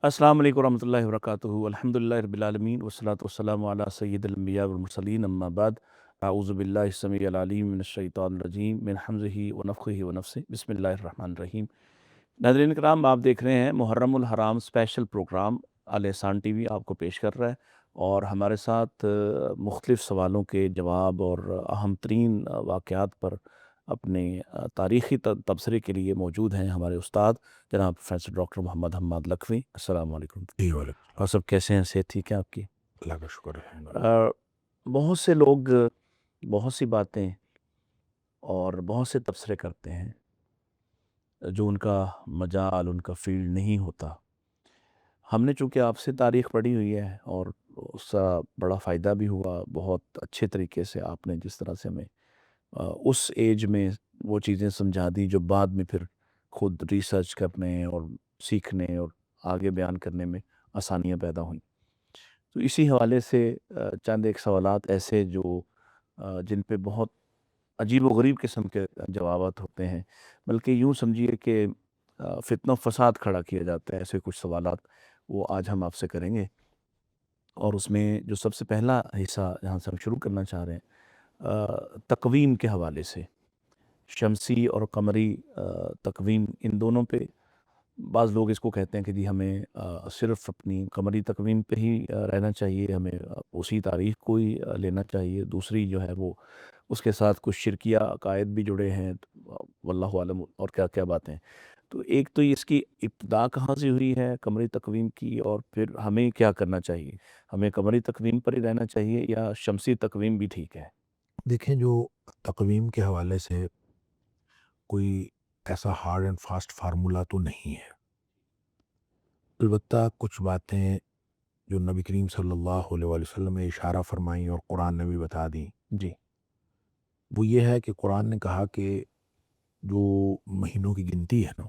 السلام علیکم ورحمۃ اللہ وبرکاتہ الحمدللہ رب العالمین والصلاۃ والسلام علی سید الانبیاء والمرسلین اما بعد اعوذ باللہ السمیع العلیم من الشیطان الرجیم من حمزہ ونفخہ ونفثہ بسم اللہ الرحمن الرحیم۔ ناظرین کرام، آپ دیکھ رہے ہیں محرم الحرام اسپیشل پروگرام الاحسان ٹی وی آپ کو پیش کر رہا ہے، اور ہمارے ساتھ مختلف سوالوں کے جواب اور اہم ترین واقعات پر اپنے تاریخی تبصرے کے لیے موجود ہیں ہمارے استاد جناب پروفیسر ڈاکٹر محمد حماد لکھوی۔ السلام علیکم۔ جی وعلیکم اور سب کیسے ہیں؟ صحت ٹھیک ہے آپ کی؟ اللہ کا شکر ہے۔ بہت سے لوگ بہت سی باتیں اور بہت سے تبصرے کرتے ہیں جو ان کا مجال، ان کا فیلڈ نہیں ہوتا۔ ہم نے چونکہ آپ سے تاریخ پڑھی ہوئی ہے اور اس کا بڑا فائدہ بھی ہوا، بہت اچھے طریقے سے آپ نے جس طرح سے ہمیں اس ایج میں وہ چیزیں سمجھا دی جو بعد میں پھر خود ریسرچ کرنے اور سیکھنے اور آگے بیان کرنے میں آسانیاں پیدا ہوئیں۔ تو اسی حوالے سے چند ایک سوالات ایسے جو جن پہ بہت عجیب و غریب قسم کے جوابات ہوتے ہیں، بلکہ یوں سمجھیے کہ فتنہ و فساد کھڑا کیا جاتا ہے، ایسے کچھ سوالات وہ آج ہم آپ سے کریں گے۔ اور اس میں جو سب سے پہلا حصہ جہاں سے ہم شروع کرنا چاہ رہے ہیں تقویم کے حوالے سے، شمسی اور قمری تقویم، ان دونوں پہ بعض لوگ اس کو کہتے ہیں کہ جی ہمیں صرف اپنی قمری تقویم پہ ہی رہنا چاہیے، ہمیں اسی تاریخ کو ہی لینا چاہیے، دوسری جو ہے وہ اس کے ساتھ کچھ شرکیہ عقائد بھی جڑے ہیں، واللہ عالم اور کیا کیا باتیں۔ تو ایک تو اس کی ابتدا کہاں سے ہوئی ہے قمری تقویم کی، اور پھر ہمیں کیا کرنا چاہیے، ہمیں قمری تقویم پر ہی رہنا چاہیے یا شمسی تقویم بھی ٹھیک ہے؟ دیکھیں، جو تقویم کے حوالے سے کوئی ایسا ہارڈ اینڈ فاسٹ فارمولا تو نہیں ہے، البتہ کچھ باتیں جو نبی کریم صلی اللہ علیہ وآلہ وسلم نے اشارہ فرمائیں اور قرآن نے بھی بتا دیں، جی وہ یہ ہے کہ قرآن نے کہا کہ جو مہینوں کی گنتی ہے نا،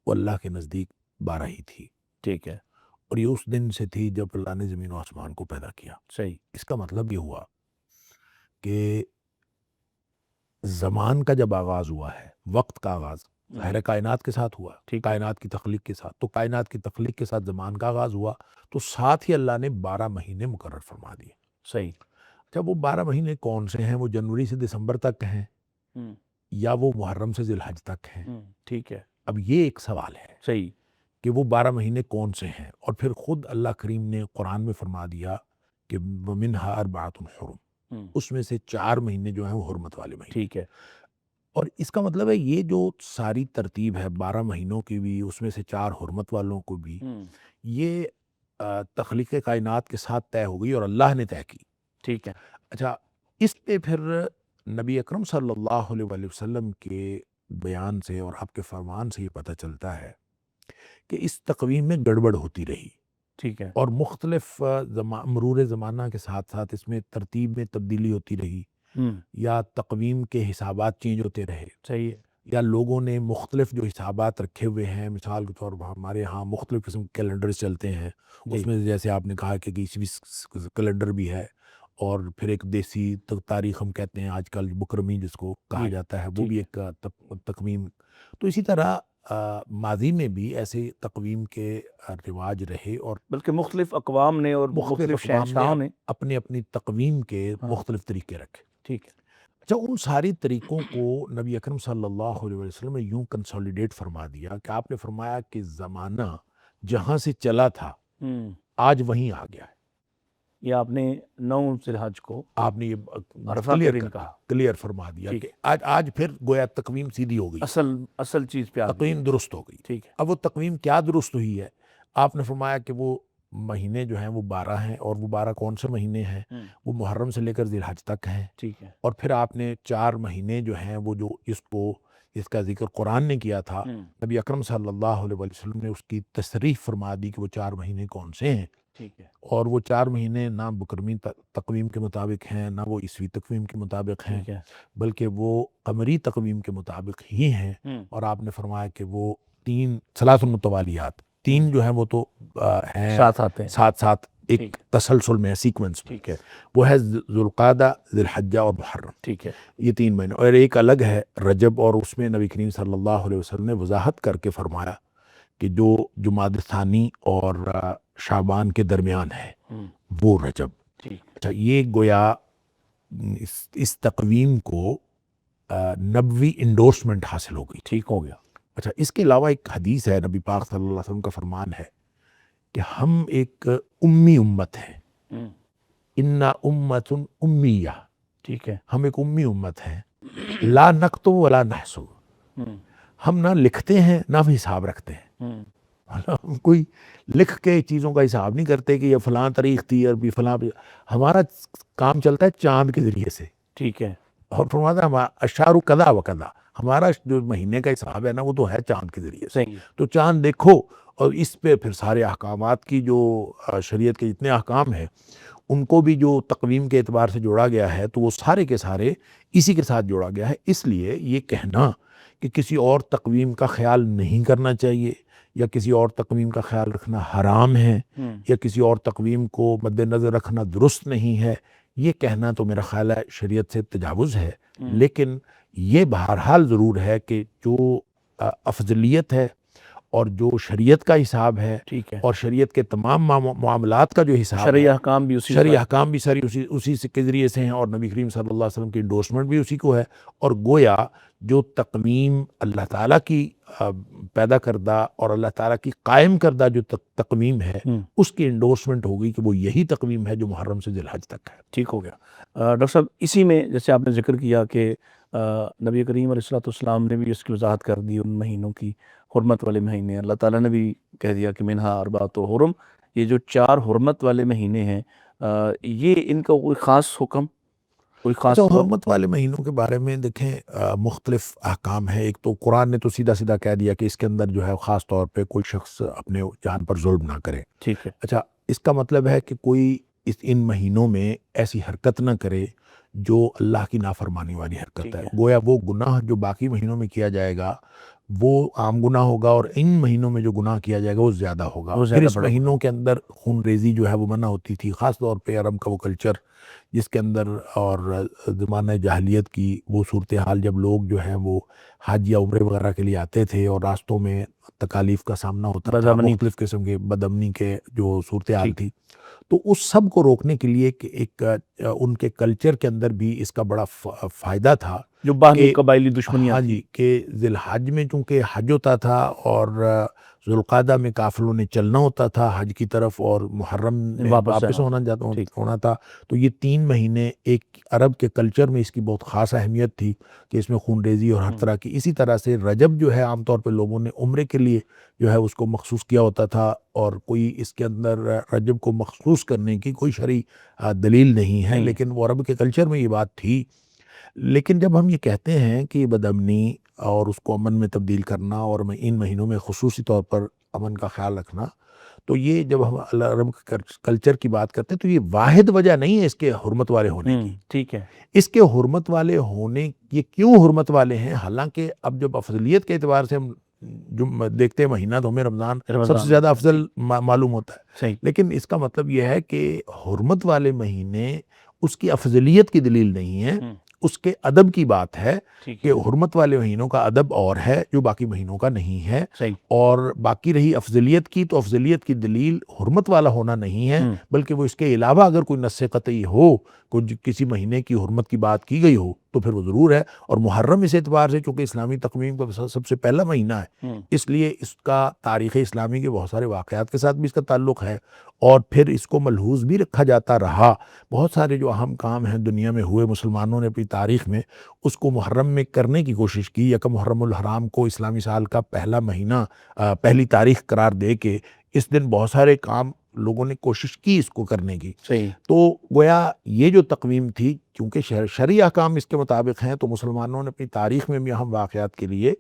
وہ اللہ کے نزدیک 12 ہی تھی، ٹھیک ہے، اور یہ اس دن سے تھی جب اللہ نے زمین و آسمان کو پیدا کیا۔ صحیح، اس کا مطلب یہ ہوا کہ زمان کا جب آغاز ہوا ہے، وقت کا آغاز ظاہر کائنات کے ساتھ ہوا، ٹھیک، کائنات کی تخلیق کے ساتھ، تو کائنات کی تخلیق کے ساتھ زمان کا آغاز ہوا، تو ساتھ ہی اللہ نے 12 مہینے مقرر فرما دیے۔ صحیح، جب وہ 12 مہینے کون سے ہیں؟ وہ جنوری سے دسمبر تک ہیں یا وہ محرم سے ذی الحج تک ہیں؟ ٹھیک ہے، اب یہ ایک سوال ہے صحیح، کہ وہ 12 مہینے کون سے ہیں، اور پھر خود اللہ کریم نے قرآن میں فرما دیا کہ وَمِنْهَا أَرْبَعَةٌ حُرُمٌ، اس میں سے 4 مہینے جو ہیں وہ حرمت والے مہینے۔ ٹھیک ہے، اور اس کا مطلب ہے یہ جو ساری ترتیب ہے 12 مہینوں کی بھی، اس میں سے 4 حرمت والوں کو بھی، یہ تخلیق کائنات کے ساتھ طے ہو گئی اور اللہ نے طے کی۔ ٹھیک ہے، اچھا، اس پہ پھر نبی اکرم صلی اللہ علیہ وآلہ وسلم کے بیان سے اور آپ کے فرمان سے یہ پتہ چلتا ہے کہ اس تقویم میں گڑبڑ ہوتی رہی، ٹھیک ہے، اور مختلف مرور زمانہ کے ساتھ ساتھ اس میں ترتیب میں تبدیلی ہوتی رہی، یا تقویم کے حسابات چینج ہوتے رہے، صحیح ہے، یا لوگوں نے مختلف جو حسابات رکھے ہوئے ہیں، مثال کے طور پر ہمارے ہاں مختلف قسم کے کیلنڈر چلتے ہیں، اس میں جیسے آپ نے کہا کہ عیسوی کیلنڈر بھی ہے، اور پھر ایک دیسی تاریخ ہم کہتے ہیں آج کل بکرمی جس کو کہا جاتا ہے، وہ بھی ایک تقویم۔ تو اسی طرح ماضی میں بھی ایسے تقویم کے رواج رہے، اور بلکہ مختلف اقوام نے اور مختلف شہنشاہوں نے اپنی اپنی تقویم کے مختلف طریقے رکھے۔ ٹھیک ہے، اچھا، ان ساری طریقوں کو نبی اکرم صلی اللہ علیہ وسلم نے یوں کنسولیڈیٹ فرما دیا کہ آپ نے فرمایا کہ زمانہ جہاں سے چلا تھا آج وہیں آ گیا ہے۔ یہ آپ نے 9 ذی الحج کو آپ نے یہ عرفہ کے دن کہا، کلیئر فرما دیا کہ آج پھر گویا تقویم سیدھی ہو گئی، اصل چیز پہ تقویم درست ہو گئی۔ ٹھیک ہے، اب وہ تقویم کیا درست ہوئی ہے؟ آپ نے فرمایا کہ وہ مہینے جو ہیں وہ 12 ہیں، اور وہ 12 کون سے مہینے ہیں؟ وہ محرم سے لے کر ذی الحج تک ہیں۔ ٹھیک ہے، اور پھر آپ نے 4 مہینے جو ہیں وہ جو اس کا ذکر قرآن نے کیا تھا، نبی اکرم صلی اللہ علیہ وسلم نے اس کی تصریح فرما دی کہ وہ 4 مہینے کون سے ہیں۔ ٹھیک ہے، اور وہ 4 مہینے نہ بکرمی تقویم کے مطابق ہیں، نہ وہ عیسوی تقویم کے مطابق ہیں، بلکہ وہ قمری تقویم کے مطابق ہی ہیں۔ اور آپ نے فرمایا کہ وہ 3 ثلاث المتوالیات، 3 جو ہیں وہ تو ہیں ساتھ آتے ہیں، ساتھ ساتھ ایک تسلسل میں، سیکوینس میں۔ ٹھیک ہے، وہ ہے ذوالقعدہ، ذی الحجہ اور محرم، ٹھیک ہے، یہ 3 مہینے، اور ایک الگ ہے رجب، اور اس میں نبی کریم صلی اللہ علیہ وسلم نے وضاحت کر کے فرمایا کہ جو جمادی ثانی اور شعبان کے درمیان ہے وہ رجب. اچھا یہ گویا اس تقویم کو نبوی انڈورسمنٹ حاصل ہو گئی. ٹھیک ہو گیا. اچھا اس کے علاوہ ایک حدیث ہے، نبی پاک صلی اللہ علیہ وسلم کا فرمان ہے کہ ہم ایک امی امت ہیں. انا امت امیہ. ٹھیک ہے. ہم ایک امی امت ہیں. لا نکتب ولا نحسب. ہم نہ لکھتے ہیں نہ حساب رکھتے ہیں. ہم کوئی لکھ کے چیزوں کا حساب نہیں کرتے کہ یہ فلاں تاریخ تھی اور بھی فلاں. ہمارا کام چلتا ہے چاند کے ذریعے سے. ٹھیک ہے. اور فرماتا ہے اشار کذا و کذا، ہمارا جو مہینے کا حساب ہے نا وہ تو ہے چاند کے ذریعے سے. صحیح. تو چاند دیکھو اور اس پہ پھر سارے احکامات کی جو شریعت کے جتنے احکام ہیں ان کو بھی جو تقویم کے اعتبار سے جوڑا گیا ہے تو وہ سارے کے سارے اسی کے ساتھ جوڑا گیا ہے. اس لیے یہ کہنا کہ کسی اور تقویم کا خیال نہیں کرنا چاہیے یا کسی اور تقویم کا خیال رکھنا حرام ہے یا کسی اور تقویم کو مد نظر رکھنا درست نہیں ہے، یہ کہنا تو میرا خیال ہے شریعت سے تجاوز ہے. لیکن یہ بہرحال ضرور ہے کہ جو افضلیت ہے اور جو شریعت کا حساب ہے ٹھیک ہے. اور شریعت کے تمام معاملات کا جو حساب شرعی ہے، احکام بھی شرعی احکام بھی ساری اسی کے ذریعے سے ہیں اور نبی کریم صلی اللہ علیہ وسلم کی انڈورسمنٹ بھی اسی کو ہے. اور گویا جو تقویم اللہ تعالیٰ کی پیدا کردہ اور اللہ تعالیٰ کی قائم کردہ جو تقویم ہے اس کی انڈورسمنٹ ہوگی کہ وہ یہی تقویم ہے جو محرم سے ذی الحج تک ہے. ٹھیک ہو گیا. ڈاکٹر صاحب اسی میں جیسے آپ نے ذکر کیا کہ نبی کریم علیہ الصلوۃ والسلام نے بھی اس کی وضاحت کر دی ان مہینوں کی، حرمت والے مہینے. اللہ تعالیٰ نے بھی کہہ دیا کہ منہا اربعۃ حرم. یہ جو 4 حرمت والے مہینے ہیں یہ ان کا کوئی خاص حکم، کوئی خاص حرمت والے مہینوں کے بارے میں دیکھیں مختلف احکام ہیں. ایک تو قرآن نے تو سیدھا سیدھا کہہ دیا کہ اس کے اندر جو ہے خاص طور پہ کوئی شخص اپنے جان پر ظلم نہ کرے. ٹھیک ہے. اچھا اس کا مطلب ہے کہ کوئی ان مہینوں میں ایسی حرکت نہ کرے جو اللہ کی نافرمانی والی حرکت ہے. گویا وہ گناہ جو باقی مہینوں میں کیا جائے گا وہ عام گناہ ہوگا اور ان مہینوں میں جو گناہ کیا جائے گا وہ زیادہ ہوگا. پھر اس مہینوں کے اندر خون ریزی جو ہے وہ منع ہوتی تھی، خاص طور پہ عرب کا وہ کلچر جس کے اندر اور زمانہ جاہلیت کی وہ صورتحال جب لوگ جو ہیں وہ حج یا عمرے وغیرہ کے لیے آتے تھے اور راستوں میں تکالیف کا سامنا ہوتا تھا، مختلف قسم کے بدامنی کے جو صورتحال تھی، تو اس سب کو روکنے کے لیے ایک ان کے کلچر کے اندر بھی اس کا بڑا فائدہ تھا جو باہمی قبائلی دشمنیاں. ہاں جی، کہ ذی الحج میں چونکہ حج ہوتا تھا اور ذوالقعدہ میں قافلوں نے چلنا ہوتا تھا حج کی طرف اور محرم میں واپس ہونا تھا، تو یہ 3 مہینے ایک عرب کے کلچر میں اس کی بہت خاص اہمیت تھی کہ اس میں خون ریزی اور ہر طرح کی. اسی طرح سے رجب جو ہے عام طور پہ لوگوں نے عمرے کے لیے جو ہے اس کو مخصوص کیا ہوتا تھا اور کوئی اس کے اندر رجب کو مخصوص کرنے کی کوئی شرعی دلیل نہیں ہے، لیکن وہ عرب کے کلچر میں یہ بات تھی. لیکن جب ہم یہ کہتے ہیں کہ بدامنی اور اس کو امن میں تبدیل کرنا اور ان مہینوں میں خصوصی طور پر امن کا خیال رکھنا، تو یہ جب ہم عرب کلچر کی بات کرتے ہیں تو یہ واحد وجہ نہیں ہے اس کے حرمت والے ہونے کی. ٹھیک ہے. اس کے حرمت والے ہونے یہ کیوں حرمت والے ہیں؟ حالانکہ اب جب افضلیت کے اعتبار سے ہم جو دیکھتے ہیں مہینہ تو ہمیں رمضان سب سے زیادہ افضل معلوم ہوتا ہے. صحیح. لیکن اس کا مطلب یہ ہے کہ حرمت والے مہینے اس کی افضلیت کی دلیل نہیں ہے، اس کے ادب کی بات ہے کہ حرمت والے مہینوں کا ادب اور ہے جو باقی مہینوں کا نہیں ہے. اور باقی رہی افضلیت کی تو افضلیت کی دلیل حرمت والا ہونا نہیں ہے بلکہ وہ اس کے علاوہ اگر کوئی نص قطعی ہو، کوئی کسی مہینے کی حرمت کی بات کی گئی ہو تو پھر وہ ضرور ہے. اور محرم اس اعتبار سے چونکہ اسلامی تقویم کا سب سے پہلا مہینہ ہے اس لیے اس کا تاریخ اسلامی کے بہت سارے واقعات کے ساتھ بھی اس کا تعلق ہے اور پھر اس کو ملحوظ بھی رکھا جاتا رہا. بہت سارے جو اہم کام ہیں دنیا میں ہوئے مسلمانوں نے اپنی تاریخ میں اس کو محرم میں کرنے کی کوشش کی. یکم محرم الحرام کو اسلامی سال کا پہلا مہینہ پہلی تاریخ قرار دے کے اس دن بہت سارے کام لوگوں نے کوشش کی اس کو کرنے کی. تو گویا یہ جو تقویم تھی کیونکہ شرعی احکام اس کے مطابق ہیں تو مسلمانوں نے اپنی تاریخ میں بھی اہم واقعات کے لیے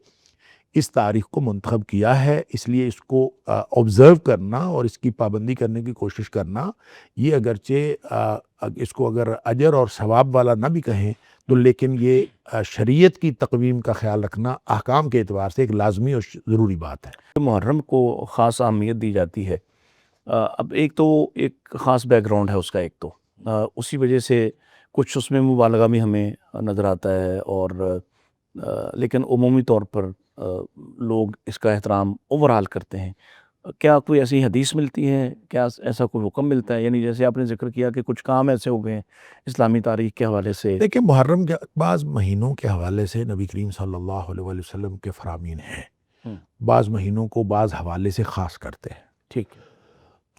اس تاریخ کو منتخب کیا ہے. اس لیے اس کو آبزرو کرنا اور اس کی پابندی کرنے کی کوشش کرنا یہ اگرچہ اس کو اگر اجر اور ثواب والا نہ بھی کہیں تو لیکن یہ شریعت کی تقویم کا خیال رکھنا احکام کے اعتبار سے ایک لازمی اور ضروری بات ہے. محرم کو خاص اہمیت دی جاتی ہے. اب ایک تو ایک خاص بیک گراؤنڈ ہے اس کا، ایک تو اسی وجہ سے کچھ اس میں مبالغہ بھی ہمیں نظر آتا ہے اور لیکن عمومی طور پر لوگ اس کا احترام اوورال کرتے ہیں. کیا کوئی ایسی حدیث ملتی ہے, کیا ایسا کوئی حکم ملتا ہے؟ یعنی جیسے آپ نے ذکر کیا کہ کچھ کام ایسے ہو گئے ہیں اسلامی تاریخ کے حوالے سے. دیکھیں محرم کے بعض مہینوں کے حوالے سے نبی کریم صلی اللہ علیہ وآلہ وسلم کے فرامین ہیں. بعض مہینوں کو بعض حوالے سے خاص کرتے ہیں. ٹھیک ہے.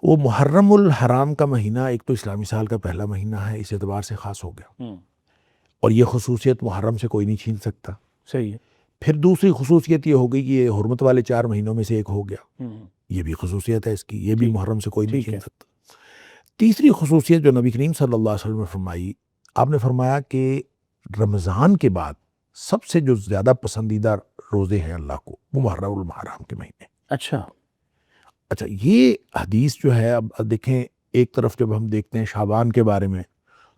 وہ محرم الحرام کا مہینہ ایک تو اسلامی سال کا پہلا مہینہ ہے, اس اعتبار سے خاص ہو گیا, اور یہ خصوصیت محرم سے کوئی نہیں چھین سکتا. صحیح ہے. پھر دوسری خصوصیت یہ ہو گئی کہ یہ حرمت والے 4 مہینوں میں سے ایک ہو گیا, یہ بھی خصوصیت ہے اس کی, یہ بھی محرم سے کوئی نہیں چھین سکتا. تیسری خصوصیت جو نبی کریم صلی اللہ علیہ وسلم نے فرمائی, آپ نے فرمایا کہ رمضان کے بعد سب سے جو زیادہ پسندیدہ روزے ہیں اللہ کو وہ محرم الحرام کے مہینے. اچھا, یہ حدیث جو ہے, اب دیکھیں ایک طرف جب ہم دیکھتے ہیں شعبان کے بارے میں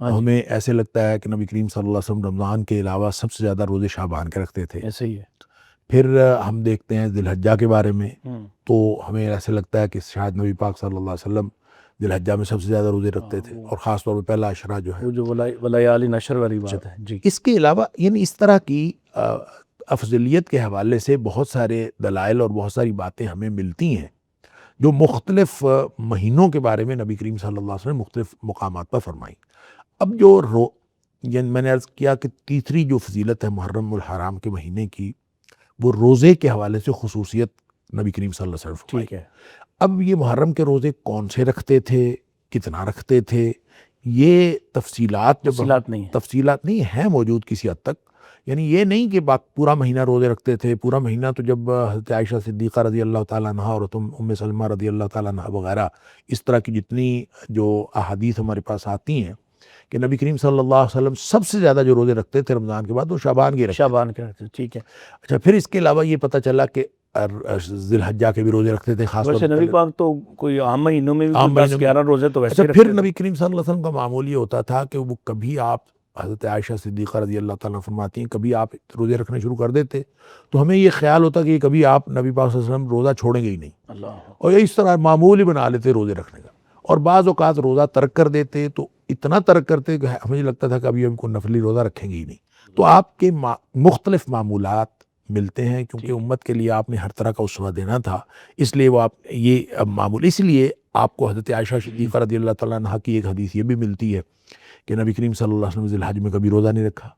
ہمیں ایسے لگتا ہے کہ نبی کریم صلی اللہ علیہ وسلم رمضان کے علاوہ سب سے زیادہ روزے شعبان کے رکھتے تھے. ایسے ہی ہے. پھر ہم دیکھتے ہیں ذی الحجہ کے بارے میں, تو ہمیں ایسے لگتا ہے کہ شاید نبی پاک صلی اللہ علیہ وسلم ذی الحجہ میں سب سے زیادہ روزے رکھتے تھے, اور خاص طور پہ پہلا عشرہ جو ہے وہ جو ولیال نشر والی بات ہے. جی, اس کے علاوہ یعنی اس طرح کی افضلیت کے حوالے سے بہت سارے دلائل اور بہت ساری باتیں ہمیں ملتی ہیں جو مختلف مہینوں کے بارے میں نبی کریم صلی اللہ علیہ وسلم نے مختلف مقامات پر فرمائی. اب جو یعنی میں نے عرض کیا کہ تیسری جو فضیلت ہے محرم الحرام کے مہینے کی, وہ روزے کے حوالے سے خصوصیت نبی کریم صلی اللہ علیہ وسلم فرمائی. ٹھیک ہے. اب یہ محرم کے روزے کون سے رکھتے تھے, کتنا رکھتے تھے, یہ تفصیلات تفصیلات نہیں ہیں موجود کسی حد تک. یعنی یہ نہیں کہ پورا مہینہ روزے رکھتے تھے. پورا مہینہ تو جب حضرت عائشہ صدیقہ رضی اللہ تعالیٰ عنہا اور ام سلمہ رضی اللہ تعالیٰ عنہا وغیرہ اس طرح کی جتنی جو احادیث ہمارے پاس آتی ہیں کہ نبی کریم صلی اللہ علیہ وسلم سب سے زیادہ جو روزے رکھتے تھے رمضان کے بعد وہ شعبان کے رکھتے تھے. ٹھیک ہے. اچھا, پھر اس کے علاوہ یہ پتہ چلا کہ ذی الحجہ کے بھی روزے رکھتے تھے خاص طور ویسے نبی پاک تو کوئی عام مہینوں میں بھی 10-11 روزے تو ویسے پھر نبی کریم صلی اللہ علیہ وسلم کا معمول یہ ہوتا تھا کہ وہ کبھی آپ حضرت عائشہ صدیقہ رضی اللہ تعالیٰ فرماتی ہیں کبھی آپ روزے رکھنے شروع کر دیتے تو ہمیں یہ خیال ہوتا کہ کبھی آپ نبی پاک صلی اللہ علیہ وسلم روزہ چھوڑیں گے ہی نہیں, اور اس طرح معمول ہی بنا لیتے روزے رکھنے کا. اور بعض اوقات روزہ ترک کر دیتے تو اتنا ترک کرتے کہ ہمیں لگتا تھا کہ ابھی ہم کو نفلی روزہ رکھیں گے ہی نہیں. تو آپ کے مختلف معمولات ملتے ہیں, کیونکہ امت کے لیے آپ نے ہر طرح کا اسوہ دینا تھا, اس لیے وہ آپ یہ معمول, اس لیے آپ کو حضرت عائشہ صدیقہ رضی اللہ تعالیٰ عنہا کی ایک حدیث یہ بھی ملتی ہے کہ نبی کریم صلی اللہ علیہ وسلم ذی الحج میں کبھی روزہ نہیں رکھا.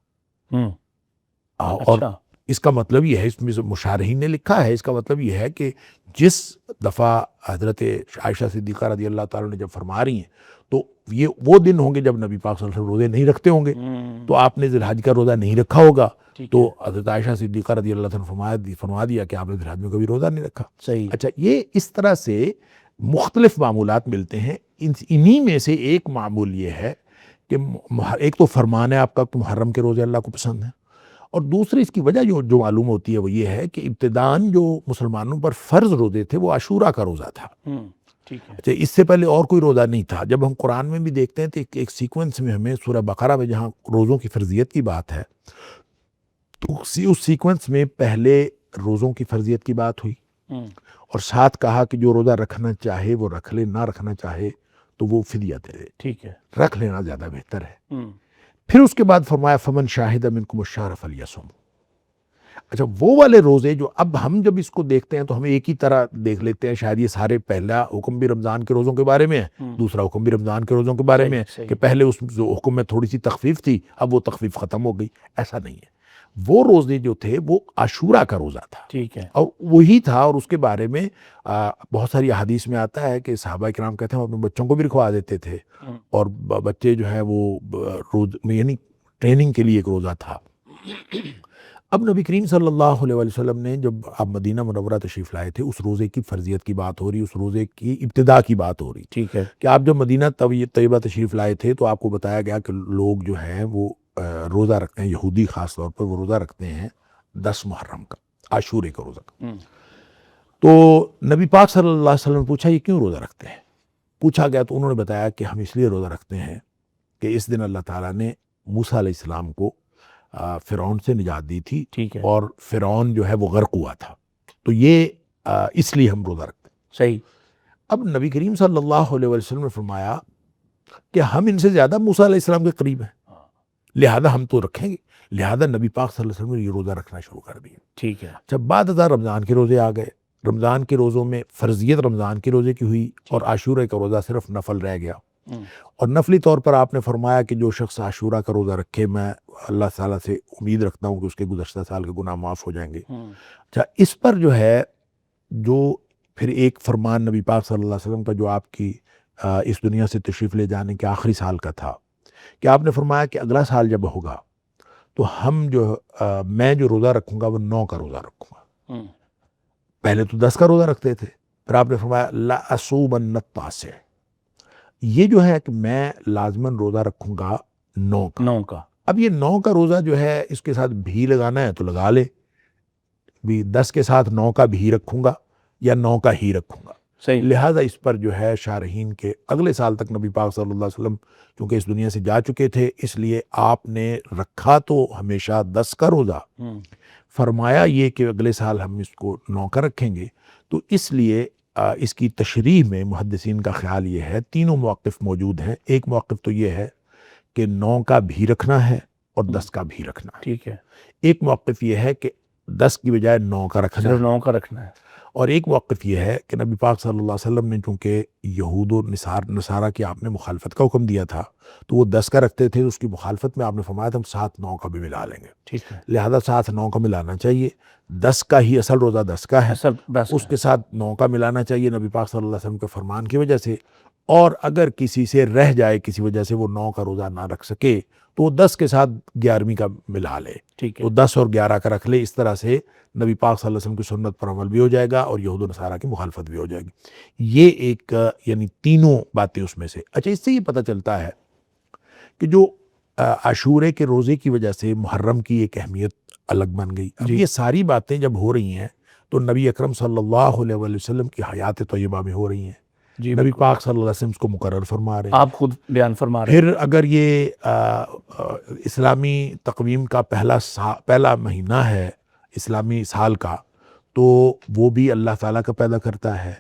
اور اس کا مطلب یہ ہے, اس میں مشارحین نے لکھا ہے, اس کا مطلب یہ ہے کہ جس دفعہ حضرت عائشہ صدیقہ رضی اللہ تعالیٰ نے جب فرما رہی ہیں تو یہ وہ دن ہوں گے جب نبی پاک صلی اللہ علیہ وسلم روزے نہیں رکھتے ہوں گے, تو آپ نے ذی الحج کا روزہ نہیں رکھا ہوگا, تو حضرت عائشہ صدیقہ رضی اللہ تعالیٰ نے فرما دیا کہ آپ نے ذی الحج میں کبھی روزہ نہیں رکھا. صحیح. اچھا, یہ اس طرح سے مختلف معمولات ملتے ہیں. انہی میں سے ایک معمول یہ ہے کہ ایک تو فرمان ہے آپ کا کہ محرم کے روزے اللہ کو پسند ہیں, اور دوسری اس کی وجہ جو معلوم ہوتی ہے وہ یہ ہے کہ ابتداً جو مسلمانوں پر فرض روزے تھے وہ عاشورہ کا روزہ تھا. اچھا, اس سے پہلے اور کوئی روزہ نہیں تھا. جب ہم قرآن میں بھی دیکھتے ہیں تو ایک سیکوینس میں ہمیں سورہ بقرہ میں جہاں روزوں کی فرضیت کی بات ہے تو اس سیکوینس میں پہلے روزوں کی فرضیت کی بات ہوئی, اور ساتھ کہا کہ جو روزہ رکھنا چاہے وہ رکھ لے, نہ رکھنا چاہے تو وہ فدیہ دے دے. ٹھیک ہے, رکھ لینا زیادہ بہتر ہے. پھر اس کے بعد فرمایا فمن شاہد منکم الشہر فلیصم. اچھا, وہ والے روزے جو اب ہم جب اس کو دیکھتے ہیں تو ہمیں ایک ہی طرح دیکھ لیتے ہیں, شاید یہ سارے پہلا حکم بھی رمضان کے روزوں کے بارے میں ہے, دوسرا حکم بھی رمضان کے روزوں کے بارے میں ہے کہ پہلے اس جو حکم میں تھوڑی سی تخفیف تھی اب وہ تخفیف ختم ہو گئی. ایسا نہیں ہے, وہ روزے جو تھے وہ عاشورہ کا روزہ تھا. ٹھیک ہے, اور وہی تھا, اور اس کے بارے میں بہت ساری احادیث میں آتا ہے کہ صحابہ کرام کہتے ہیں ہم اپنے بچوں کو بھی رکھوا دیتے تھے, اور بچے جو ہے وہ روز یعنی ٹریننگ کے لیے ایک روزہ تھا. اب نبی کریم صلی اللہ علیہ وسلم نے جب آپ مدینہ منورہ تشریف لائے تھے اس روزے کی فرضیت کی بات ہو رہی, اس روزے کی ابتدا کی بات ہو رہی. ٹھیک ہے, کہ آپ جب مدینہ طیبہ تشریف لائے تھے تو آپ کو بتایا گیا کہ لوگ جو ہیں وہ روزہ رکھتے ہیں, یہودی خاص طور پر وہ روزہ رکھتے ہیں 10 محرم کا, عاشورے کا روزہ کا. تو نبی پاک صلی اللہ علیہ وسلم نے پوچھا یہ کیوں روزہ رکھتے ہیں؟ پوچھا گیا تو انہوں نے بتایا کہ ہم اس لیے روزہ رکھتے ہیں کہ اس دن اللہ تعالیٰ نے موسیٰ علیہ السلام کو فرعون سے نجات دی تھی. ٹھیک ہے, اور فرعون جو ہے وہ غرق ہوا تھا, تو یہ اس لیے ہم روزہ رکھتے ہیں. صحیح. اب نبی کریم صلی اللہ علیہ وسلم نے فرمایا کہ ہم ان سے زیادہ موسیٰ علیہ السلام کے قریب ہیں, لہذا ہم تو رکھیں گے، لہذا نبی پاک صلی اللہ علیہ وسلم نے یہ روزہ رکھنا شروع کر دیا۔ ٹھیک ہے۔ اچھا، بعد ازاں رمضان کے روزے آ گئے، رمضان کے روزوں میں فرضیت رمضان کے روزے کی ہوئی اور عاشورہ کا روزہ صرف نفل رہ گیا، اور نفلی طور پر آپ نے فرمایا کہ جو شخص عاشورہ کا روزہ رکھے، میں اللہ تعالیٰ سے امید رکھتا ہوں کہ اس کے گزشتہ سال کے گناہ معاف ہو جائیں گے۔ اچھا، اس پر جو ہے جو پھر ایک فرمان نبی پاک صلی اللہ علیہ وسلم کا جو آپ کی اس دنیا سے تشریف لے جانے کے آخری سال کا تھا، کہ آپ نے فرمایا کہ اگلا سال جب ہوگا تو میں جو روزہ رکھوں گا وہ 9 کا روزہ رکھوں گا۔ پہلے تو 10 کا روزہ رکھتے تھے، پھر آپ نے فرمایا لا اصومن التاسع، یہ جو ہے کہ میں لازماً روزہ رکھوں گا 9 کا۔ 9 کا۔ اب یہ 9 کا روزہ جو ہے اس کے ساتھ بھی لگانا ہے تو لگا لے، بھی 10 کے ساتھ 9 کا بھی رکھوں گا یا 9 کا ہی رکھوں گا۔ صحیح۔ لہٰذا اس پر جو ہے شارحین کے اگلے سال تک نبی پاک صلی اللہ علیہ وسلم چونکہ اس دنیا سے جا چکے تھے، اس لیے آپ نے رکھا تو ہمیشہ 10 کا روزہ، فرمایا یہ کہ اگلے سال ہم اس کو 9 کا رکھیں گے۔ تو اس لیے اس کی تشریح میں محدثین کا خیال یہ ہے، تینوں موقف موجود ہیں۔ ایک موقف تو یہ ہے کہ 9 کا بھی رکھنا ہے اور 10 کا بھی رکھنا ہے۔ ٹھیک ہے۔ ایک موقف یہ ہے کہ 10 کی بجائے 9 کا رکھنا صرف ہے، 9 کا رکھنا ہے۔ اور ایک موقف یہ ہے کہ نبی پاک صلی اللہ علیہ وسلم نے چونکہ یہود و نصارہ کی آپ نے مخالفت کا حکم دیا تھا تو وہ 10 کا رکھتے تھے، اس کی مخالفت میں آپ نے فرمایا تھا ہم ساتھ 9 کا بھی ملا لیں گے، ٹھیک ہے۔ لہذا ساتھ 9 کا ملانا چاہیے۔ 10 کا ہی اصل روزہ 10 کا ہے، اصل بس اس کے ساتھ 9 کا ملانا چاہیے نبی پاک صلی اللہ علیہ وسلم کے فرمان کی وجہ سے، اور اگر کسی سے رہ جائے کسی وجہ سے وہ 9 کا روزہ نہ رکھ سکے تو وہ 10 کے ساتھ 11ویں کا ملا لے، ٹھیک ہے۔ تو 10 اور 11 کا رکھ لے۔ اس طرح سے نبی پاک صلی اللہ علیہ وسلم کی سنت پر عمل بھی ہو جائے گا اور یہود و نصارہ کی مخالفت بھی ہو جائے گی۔ یہ ایک یعنی تینوں باتیں اس میں سے۔ اچھا، اس سے یہ پتہ چلتا ہے کہ جو عاشورے کے روزے کی وجہ سے محرم کی ایک اہمیت الگ بن گئی۔ اب یہ ساری باتیں جب ہو رہی ہیں تو نبی اکرم صلی اللہ علیہ وسلم کی حیات طیبہ میں ہو رہی ہیں، جی، نبی پاک صلی اللہ علیہ وسلم اس کو مقرر فرما رہے ہیں۔ آپ خود بیان فرما رہے ہیں۔ پھر اگر یہ اسلامی تقویم کا پہلا مہینہ ہے اسلامی سال کا تو وہ بھی اللہ تعالیٰ کا پیدا کرتا ہے،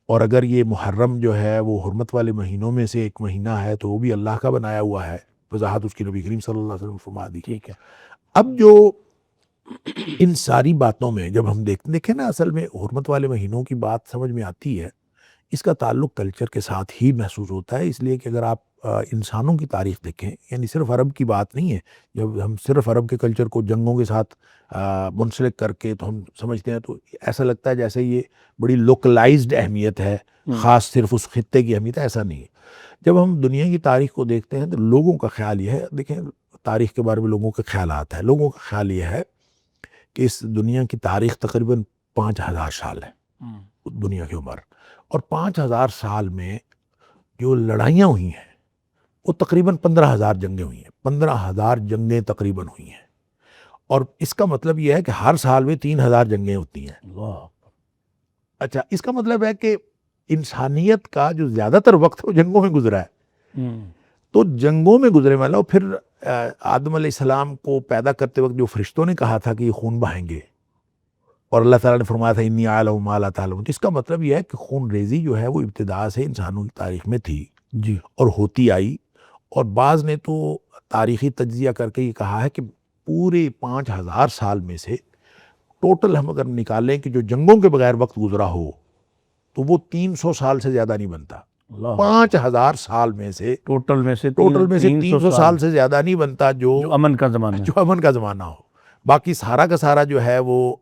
اور اگر یہ محرم جو ہے وہ حرمت والے مہینوں میں سے ایک مہینہ ہے تو وہ بھی اللہ کا بنایا ہوا ہے، وضاحت اس کی نبی کریم صلی اللہ علیہ وسلم نے فرما دی۔ ٹھیک ہے۔ اب جو ان ساری باتوں میں جب ہم دیکھیں نا، اصل میں حرمت والے مہینوں کی بات سمجھ میں آتی ہے، اس کا تعلق کلچر کے ساتھ ہی محسوس ہوتا ہے، اس لیے کہ اگر آپ انسانوں کی تاریخ دیکھیں، یعنی صرف عرب کی بات نہیں ہے، جب ہم صرف عرب کے کلچر کو جنگوں کے ساتھ منسلک کر کے تو ہم سمجھتے ہیں تو ایسا لگتا ہے جیسے یہ بڑی لوکلائزڈ اہمیت ہے، خاص صرف اس خطے کی اہمیت ہے، ایسا نہیں ہے۔ جب ہم دنیا کی تاریخ کو دیکھتے ہیں تو لوگوں کا خیال یہ ہے، دیکھیں تاریخ کے بارے میں لوگوں کے خیالات ہیں، لوگوں کا خیال یہ ہے کہ اس دنیا کی تاریخ تقریباً 5000 سال ہے، دنیا کی عمر، اور 5000 سال میں جو لڑائیاں ہوئی ہیں وہ تقریباً 15000 جنگیں ہوئی ہیں، 15000 جنگیں تقریباً ہوئی ہیں، اور اس کا مطلب یہ ہے کہ ہر سال میں 3000 جنگیں ہوتی ہیں۔ اللہ۔ اچھا، اس کا مطلب ہے کہ انسانیت کا جو زیادہ تر وقت وہ جنگوں میں گزرا ہے، تو جنگوں میں گزرے والا، پھر آدم علیہ السلام کو پیدا کرتے وقت جو فرشتوں نے کہا تھا کہ یہ خون بہائیں گے، اور اللہ تعالیٰ نے فرمایا تھا انی اعلم ما لا تعلمون، تو اس کا مطلب یہ ہے کہ خون ریزی جو ہے وہ ابتدا سے انسانوں کی تاریخ میں تھی جی، اور ہوتی آئی، اور بعض نے تو تاریخی تجزیہ کر کے یہ کہا ہے کہ پورے 5000 سال میں سے ٹوٹل ہم اگر نکالیں کہ جو جنگوں کے بغیر وقت گزرا ہو تو وہ 300 سال سے زیادہ نہیں بنتا۔ 5000 سال میں سے ٹوٹل میں سے 300 سال سے زیادہ نہیں بنتا جو امن کا زمانہ، جو امن کا زمانہ ہو، باقی سارا کا سارا جو ہے وہ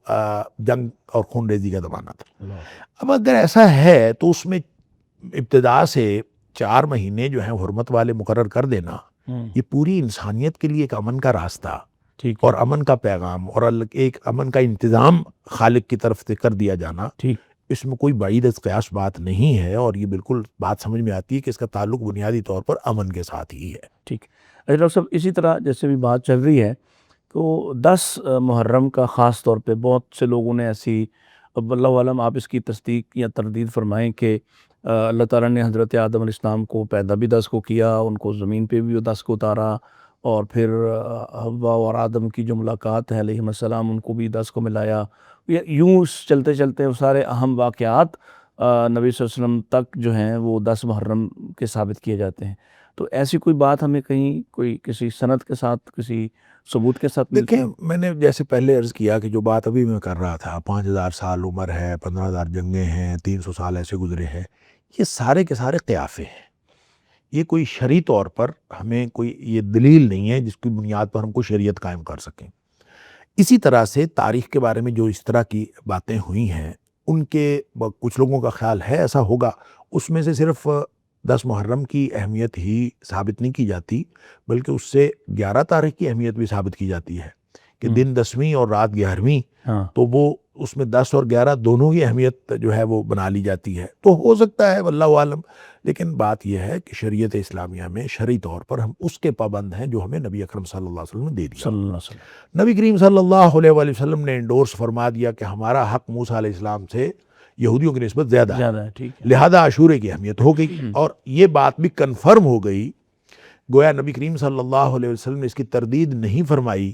جنگ اور خون ریزی کا زمانہ تھا۔ اب اگر ایسا ہے تو اس میں ابتدا سے 4 مہینے جو ہیں حرمت والے مقرر کر دینا، یہ پوری انسانیت کے لیے ایک امن کا راستہ اور امن کا پیغام اور ایک امن کا انتظام خالق کی طرف سے کر دیا جانا، اس میں کوئی بعید از قیاس بات نہیں ہے، اور یہ بالکل بات سمجھ میں آتی ہے کہ اس کا تعلق بنیادی طور پر امن کے ساتھ ہی ہے۔ ٹھیک۔ ڈاکٹر صاحب، اسی طرح جیسے بھی بات چل رہی ہے تو 10 محرم کا خاص طور پہ بہت سے لوگوں نے ایسی، اب اللہ عالم آپ اس کی تصدیق یا تردید فرمائیں کہ اللہ تعالیٰ نے حضرت آدم علیہ السلام کو پیدا بھی 10 کو کیا، ان کو زمین پہ بھی 10 کو اتارا، اور پھر حوا اور آدم کی جو ملاقات ہے علیہم السلام ان کو بھی 10 کو ملایا، یوں چلتے چلتے وہ سارے اہم واقعات نبی صلی اللہ علیہ وسلم تک جو ہیں وہ 10 محرم کے ثابت کیے جاتے ہیں. تو ایسی کوئی بات ہمیں کہیں کوئی کسی سند کے ساتھ کسی ثبوت کے ساتھ ملتی ہے؟ دیکھیں، میں نے جیسے پہلے عرض کیا کہ جو بات ابھی میں کر رہا تھا، 5000 سال عمر ہے، 15000 جنگیں ہیں، 300 سال ایسے گزرے ہیں، یہ سارے کے سارے قیافے ہیں. یہ کوئی شرعی طور پر ہمیں کوئی یہ دلیل نہیں ہے جس کی بنیاد پر ہم کوئی شریعت قائم کر سکیں. اسی طرح سے تاریخ کے بارے میں جو اس طرح کی باتیں ہوئی ہیں، ان کے کچھ لوگوں کا خیال ہے ایسا ہوگا. اس میں سے صرف 10 محرم کی اہمیت ہی ثابت نہیں کی جاتی، بلکہ اس سے 11 تاریخ کی اہمیت بھی ثابت کی جاتی ہے کہ دن 10ویں اور رات 11ویں. ہاں تو وہ اس میں 10 اور 11 دونوں کی اہمیت جو ہے وہ بنا لی جاتی ہے. تو ہو سکتا ہے، واللہ عالم. لیکن بات یہ ہے کہ شریعت اسلامیہ میں شرعی طور پر ہم اس کے پابند ہیں جو ہمیں نبی اکرم صلی اللہ علیہ وسلم نے دے دیا. صلی اللہ علیہ وسلم. نبی کریم صلی اللہ علیہ وآلہ وسلم نے انڈورس فرما دیا کہ ہمارا حق موسیٰ علیہ السلام سے یہودیوں کی نسبت زیادہ ہے، زیادہ ہے. ٹھیک ہے. لہذا عاشورے کی اہمیت ہو گئی. اور یہ بات بھی کنفرم ہو گئی. گویا نبی کریم صلی اللہ علیہ وسلم نے اس کی تردید نہیں فرمائی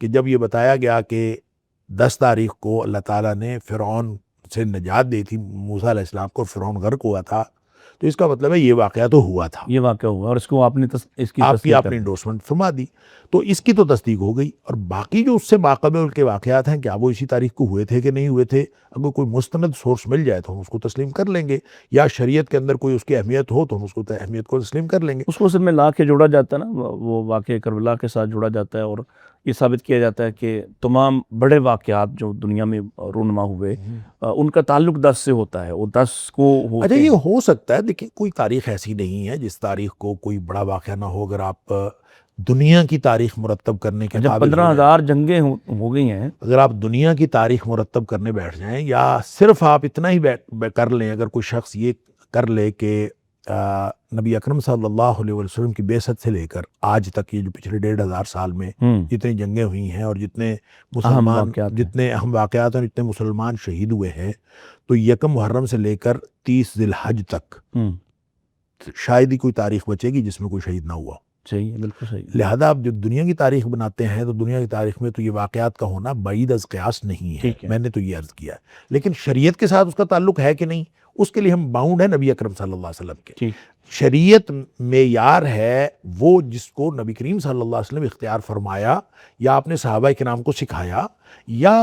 کہ جب یہ بتایا گیا کہ 10 تاریخ کو اللہ تعالیٰ نے فرعون سے نجات دی تھی موسیٰ علیہ السلام کو، فرعون غرق ہوا تھا، تو اس کا مطلب ہے یہ واقعہ تو ہوا تھا. یہ واقعہ ہوا اور اس کو آپ نے اس کی آپ تصدیق آپ کر نے دی. انڈورسمنٹ فرما دی، تو اس کی تو تصدیق ہو گئی. اور باقی جو اس سے ماقبل کے واقعات ہیں، کیا وہ اسی تاریخ کو ہوئے تھے کہ نہیں ہوئے تھے، اگر کوئی مستند سورس مل جائے تو ہم اس کو تسلیم کر لیں گے، یا شریعت کے اندر کوئی اس کی اہمیت ہو تو ہم اس کو اہمیت کو تسلیم کر لیں گے. اس کو اصل میں لا کے جوڑا جاتا ہے نا، وہ واقعہ کربلا کے ساتھ جوڑا جاتا ہے اور یہ ثابت کیا جاتا ہے کہ تمام بڑے واقعات جو دنیا میں رونما ہوئے ان کا تعلق 10 سے ہوتا ہے. وہ 10 کو ہوتے اچھا، ہیں. یہ ہو سکتا ہے. دیکھیں، کوئی تاریخ ایسی نہیں ہے جس تاریخ کو کوئی بڑا واقعہ نہ ہو. اگر آپ دنیا کی تاریخ مرتب کرنے کے جب قابل ہو 15,000 جنگیں ہو گئی ہیں، اگر آپ دنیا کی تاریخ مرتب کرنے بیٹھ جائیں، یا صرف آپ اتنا ہی کر لیں، اگر کوئی شخص یہ کر لے کہ نبی اکرم صلی اللہ علیہ وسلم کی بعثت سے لے کر آج تک یہ جو پچھلے 1,500 سال میں جتنی جنگیں ہوئی ہیں اور جتنے مسلمان، واقعات ہیں. جتنے اہم واقعات اور جتنے مسلمان شہید ہوئے ہیں، تو 1 محرم سے لے کر 30 ذی الحج تک شاید ہی کوئی تاریخ بچے گی جس میں کوئی شہید نہ ہوا. صحیح ہے، بالکل صحیح ہے. لہذا آپ جب دنیا کی تاریخ بناتے ہیں تو دنیا کی تاریخ میں تو یہ واقعات کا ہونا بعید از قیاس نہیں ہے. ٹھیک ہے. میں نے تو یہ عرض کیا ہے. لیکن شریعت کے ساتھ اس کا تعلق ہے کہ نہیں، اس کے لیے ہم باؤنڈ ہیں نبی اکرم صلی اللہ علیہ وسلم کے. ٹھیک. شریعت معیار ہے وہ جس کو نبی کریم صلی اللہ علیہ وسلم اختیار فرمایا، یا آپ نے صحابہ کرام کو سکھایا، یا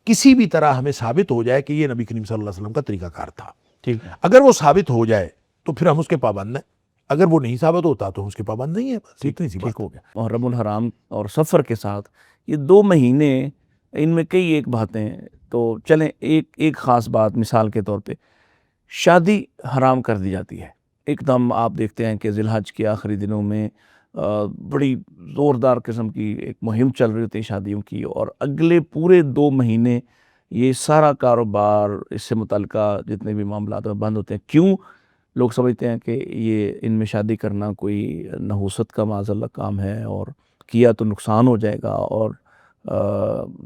کسی بھی طرح ہمیں ثابت ہو جائے کہ یہ نبی کریم صلی اللہ علیہ وسلم کا طریقہ کار تھا. ٹھیک ہے. اگر وہ ثابت ہو جائے تو پھر ہم اس کے پابند ہیں. اگر وہ نہیں ثابت ہوتا تو ہم اس کے پابند نہیں ہیں. بس اتنی سی بات. ٹھیک ہو گیا. محرم الحرام اور سفر کے ساتھ یہ 2 مہینے، ان میں کئی ایک باتیں. تو چلیں ایک خاص بات مثال کے طور پہ، شادی حرام کر دی جاتی ہے. ایک دم آپ دیکھتے ہیں کہ ذی الحج کے آخری دنوں میں بڑی زوردار قسم کی ایک مہم چل رہی ہوتی ہے شادیوں کی، اور اگلے پورے 2 مہینے یہ سارا کاروبار، اس سے متعلقہ جتنے بھی معاملات بند ہوتے ہیں. کیوں؟ لوگ سمجھتے ہیں کہ یہ ان میں شادی کرنا کوئی نحوست کا معاذ اللہ کام ہے، اور کیا تو نقصان ہو جائے گا. اور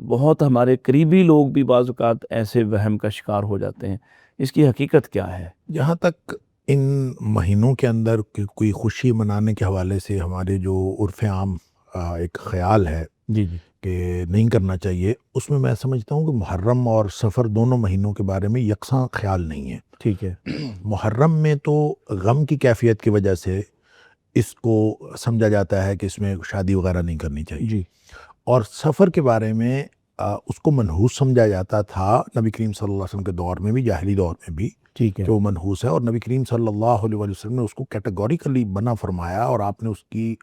بہت ہمارے قریبی لوگ بھی بعض اوقات ایسے وہم کا شکار ہو جاتے ہیں. اس کی حقیقت کیا ہے؟ جہاں تک ان مہینوں کے اندر کوئی خوشی منانے کے حوالے سے ہمارے جو عرف عام ایک خیال ہے جی جی کہ نہیں کرنا چاہیے، اس میں میں سمجھتا ہوں کہ محرم اور سفر دونوں مہینوں کے بارے میں یکساں خیال نہیں ہے. ٹھیک ہے. محرم میں تو غم کی کیفیت کی وجہ سے اس کو سمجھا جاتا ہے کہ اس میں شادی وغیرہ نہیں کرنی چاہیے. جی. اور سفر کے بارے میں اس کو منحوس سمجھا جاتا تھا نبی کریم صلی اللہ علیہ وسلم کے دور میں بھی، جاہلی دور میں بھی، ٹھیک ہے. کہ وہ منحوس ہے. اور نبی کریم صلی اللہ علیہ وسلم نے اس کو کیٹیگوریکلی منع فرمایا، اور آپ نے اس کی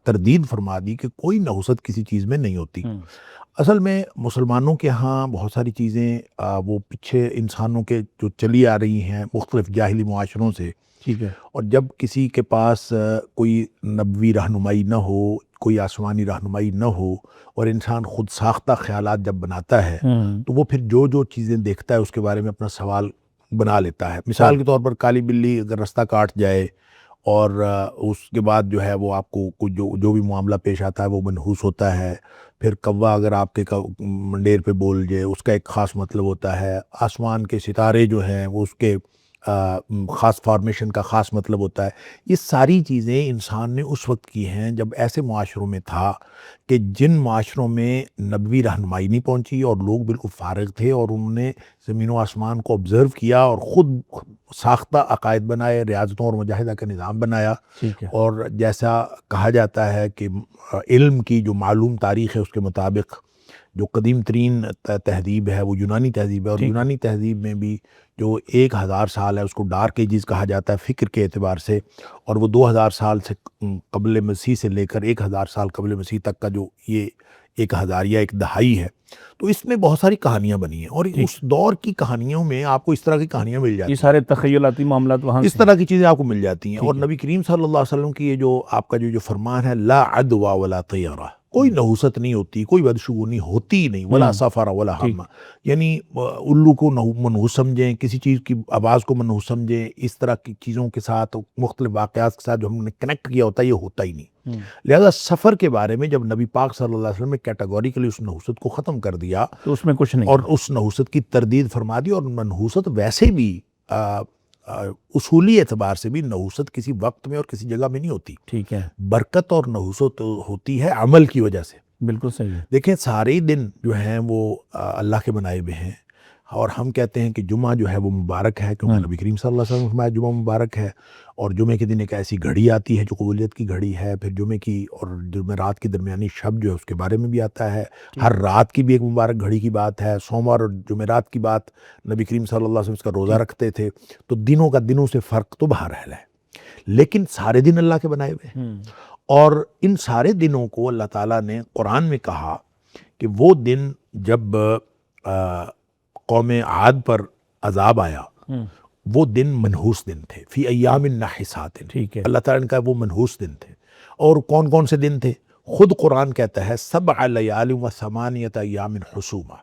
تردید فرما دی کہ کوئی نحوست کسی چیز میں نہیں ہوتی. اصل میں مسلمانوں کے ہاں بہت ساری چیزیں وہ پیچھے انسانوں کے جو چلی آ رہی ہیں مختلف جاہلی معاشروں سے. ٹھیک ہے. اور جب کسی کے پاس کوئی نبوی رہنمائی نہ ہو، کوئی آسمانی رہنمائی نہ ہو، اور انسان خود ساختہ خیالات جب بناتا ہے تو وہ پھر جو چیزیں دیکھتا ہے اس کے بارے میں اپنا سوال بنا لیتا ہے. مثال کے طور پر کالی بلی اگر رستہ کاٹ جائے اور اس کے بعد جو ہے وہ آپ کو جو بھی معاملہ پیش آتا ہے وہ منحوس ہوتا ہے. پھر کوا اگر آپ کے منڈیر پہ بول جائے اس کا ایک خاص مطلب ہوتا ہے. آسمان کے ستارے جو ہیں وہ اس کے خاص فارمیشن کا خاص مطلب ہوتا ہے. یہ ساری چیزیں انسان نے اس وقت کی ہیں جب ایسے معاشروں میں تھا کہ جن معاشروں میں نبوی رہنمائی نہیں پہنچی اور لوگ بالکل فارغ تھے، اور انہوں نے زمین و آسمان کو آبزرو کیا اور خود ساختہ عقائد بنائے، ریاضتوں اور مجاہدہ کا نظام بنایا. ٹھیک ہے. اور جیسا کہا جاتا ہے کہ علم کی جو معلوم تاریخ ہے اس کے مطابق جو قدیم ترین تہذیب ہے وہ یونانی تہذیب ہے، اور یونانی تہذیب میں بھی جو 1000 سال ہے اس کو ڈارک ایجز کہا جاتا ہے فکر کے اعتبار سے، اور وہ 2000 سال سے قبل مسیح سے لے کر 1000 سال قبل مسیح تک کا جو یہ 1000 یا ایک دہائی ہے. تو اس میں بہت ساری کہانیاں بنی ہیں، اور اس دور کی کہانیوں میں آپ کو اس طرح کی کہانیاں مل جاتی یہ ہیں، سارے تخیلاتی معاملات وہاں اس طرح کی چیزیں آپ کو مل جاتی ہیں. اور نبی کریم صلی اللہ علیہ وسلم کی یہ جو آپ کا جو فرمان ہے لا عدوى ولا طیرہ، کوئی نحوست نہیں ہوتی، کوئی بدشگونی ہوتی ہی نہیں، ولا سفر ولا ہم، یعنی الو کو منحوس سمجھیں، کسی چیز کی آواز کو منحوس سمجھیں، اس طرح کی چیزوں کے ساتھ مختلف واقعات کے ساتھ جو ہم نے کنیکٹ کیا ہوتا ہے یہ ہوتا ہی نہیں. لہذا سفر کے بارے میں جب نبی پاک صلی اللہ علیہ وسلم نے کیٹاگوریکلی اس نحوست کو ختم کر دیا تو اس میں کچھ نہیں، اور اس نحوست کی تردید فرما دی. اور منحوست ویسے بھی اصولی اعتبار سے بھی نحوست کسی وقت میں اور کسی جگہ میں نہیں ہوتی. ٹھیک ہے. برکت اور نحوست ہوتی ہے عمل کی وجہ سے. بالکل صحیح ہے. دیکھیں سارے دن جو ہیں وہ اللہ کے بنائے ہوئے ہیں، اور ہم کہتے ہیں کہ جمعہ جو ہے وہ مبارک ہے کیونکہ نبی کریم صلی اللہ علیہ وسلم نے فرمایا جمعہ مبارک ہے، اور جمعے کے دن ایک ایسی گھڑی آتی ہے جو قبولیت کی گھڑی ہے. پھر جمعے کی اور جمعرات کی درمیانی شب جو ہے اس کے بارے میں بھی آتا ہے. ہر رات کی بھی ایک مبارک گھڑی کی بات ہے. سوموار اور جمعرات کی بات نبی کریم صلی اللہ علیہ وسلم اس کا روزہ رکھتے تھے. تو دنوں کا دنوں سے فرق تو بہرحال ہے، لیکن سارے دن اللہ کے بنائے ہوئے ہیں. اور ان سارے دنوں کو اللہ تعالیٰ نے قرآن میں کہا کہ وہ دن جب قوم عاد پر عذاب آیا وہ دن منحوس دن تھے، فی ایام نحسات. ٹھیک ہے. اللہ تعالیٰ نے کہا وہ منحوس دن تھے. اور کون کون سے دن تھے؟ خود قرآن کہتا ہے 7 لیال و 8 ایام حسوما،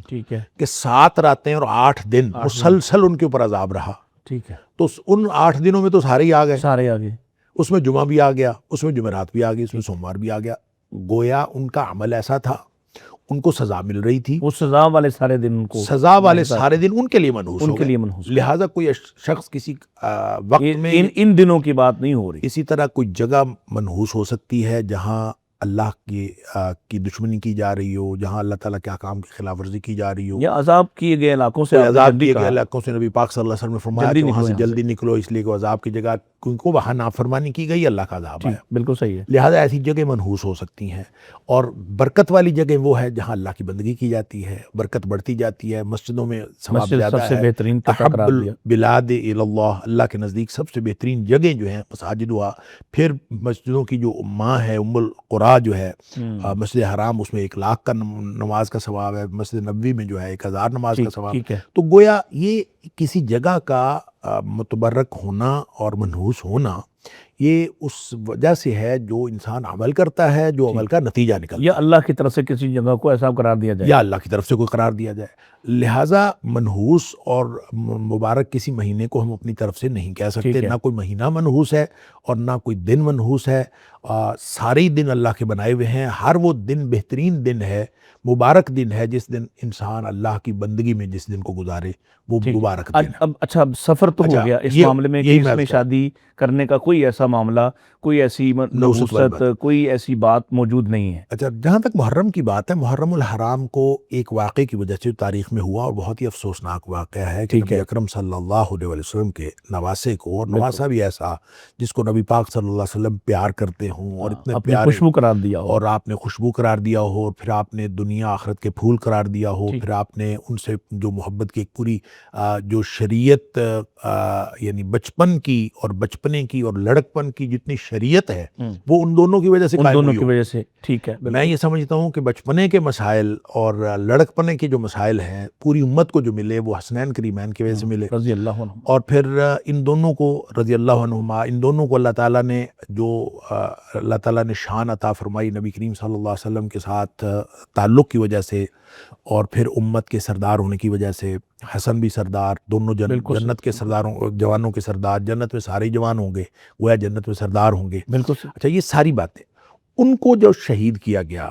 ٹھیک ہے. کہ 7 راتیں اور 8 دن مسلسل ان کے اوپر عذاب رہا. ٹھیک ہے. تو ان 8 دنوں میں تو سارے ہی آ گئے، سارے آگے، اس میں جمعہ بھی آ گیا، اس میں جمعرات بھی آ گئی، اس میں سوموار بھی آ گیا. گویا ان کا عمل ایسا تھا، ان کو سزا مل رہی تھی، وہ سزا والے سارے دن ان کو، سزا والے سارے دن ان کے لیے منحوس ان ہو کے گئے. لیے منحوس. لہٰذا کوئی شخص کسی وقت میں ان دنوں کی بات نہیں ہو رہی. اسی طرح کوئی جگہ منحوس ہو سکتی ہے جہاں اللہ کی دشمنی کی جا رہی ہو، جہاں اللہ تعالیٰ کے احکام کی خلاف ورزی کی جا رہی ہو، یا عذاب کیے گئے علاقوں سے، عذاب کیے گئے علاقوں سے. نبی پاک صلی اللہ علیہ وسلم نے فرمایا کہ وہاں سے جلدی نکلو، اس لیے کہ عذاب کی جگہ کیونکہ وہاں نافرمانی کی گئی، اللہ کا عذاب ہے. بالکل صحیح ہے. لہذا ایسی جگہ منحوس ہو سکتی ہیں. اور برکت والی جگہ وہ ہے جہاں اللہ کی بندگی کی جاتی ہے، برکت بڑھتی جاتی ہے، مسجدوں میں ثواب زیادہ سب سے ہے. بہترین احب البلاد الی اللہ، اللہ کے نزدیک سب سے بہترین جگہ جو ہیں مساجدها. پھر مسجدوں کی جو ماں ہے ام القرا جو ہے مسجد حرام، اس میں 1,00,000 کا نماز کا ثواب ہے. مسجد نبوی میں جو ہے 1000 نماز کا ثواب. تو گویا یہ کسی جگہ کا متبرک ہونا اور منحوس ہونا یہ اس وجہ سے ہے جو انسان عمل کرتا ہے، جو عمل کا نتیجہ نکلتا ہے، یا اللہ کی طرف سے کسی جگہ کو ایسا قرار دیا جائے، یا اللہ کی طرف سے کوئی قرار دیا جائے. لہٰذا منحوس اور مبارک کسی مہینے کو ہم اپنی طرف سے نہیں کہہ سکتے. نہ کوئی مہینہ منحوس ہے اور نہ کوئی دن منحوس ہے. سارے دن اللہ کے بنائے ہوئے ہیں. ہر وہ دن بہترین دن ہے، مبارک دن ہے جس دن انسان اللہ کی بندگی میں جس دن کو گزارے وہ مبارک دن ہے. اب اچھا اب سفر تو ہو گیا اس معاملے میں کہ اس میں شادی کرنے کا کوئی ایسا معاملہ، کوئی ایسی نحوست، کوئی ایسی بات موجود نہیں ہے. اچھا جہاں تک محرم کی بات ہے، محرم الحرام کو ایک واقعے کی وجہ سے تاریخ میں ہوا اور بہت ہی افسوسناک واقعہ ہے کہ نبی اکرم صلی اللہ علیہ وسلم کے نواسے کو، اور نواسا بھی ایسا جس کو نبی پاک صلی اللہ علیہ وسلم پیار کرتے ہوں اور اتنے پیار، خوشبو قرار دیا ہو، اور آپ نے خوشبو قرار دیا ہو، اور پھر آپ نے دنیا آخرت کے پھول قرار دیا ہو، پھر آپ نے ان سے جو محبت کی ایک پوری جو شریعت یعنی بچپن کی اور بچپنے کی اور لڑکپن کی جتنی شریعت ہے وہ ان دونوں کی وجہ سے قائم ہوئی. کی وجہ سے ٹھیک ہے. میں یہ سمجھتا ہوں کہ بچپنے کے مسائل اور لڑکپنے کے جو مسائل ہیں پوری امت کو جو ملے وہ حسنین کریمین کی وجہ سے ملے رضی اللہ عنہ. اور پھر ان دونوں کو رضی اللہ عنہما، ان دونوں کو اللہ تعالیٰ نے جو اللہ تعالیٰ نے شان عطا فرمائی نبی کریم صلی اللہ علیہ وسلم کے ساتھ تعلق کی وجہ سے، اور پھر امت کے سردار ہونے کی وجہ سے. حسن بھی سردار، دونوں جنت کے سرداروں، جوانوں کے سردار، جنت میں سارے جوان ہوں گے، گویا جنت میں سردار ہوں گے. بالکل. اچھا یہ ساری باتیں ان کو جو شہید کیا گیا،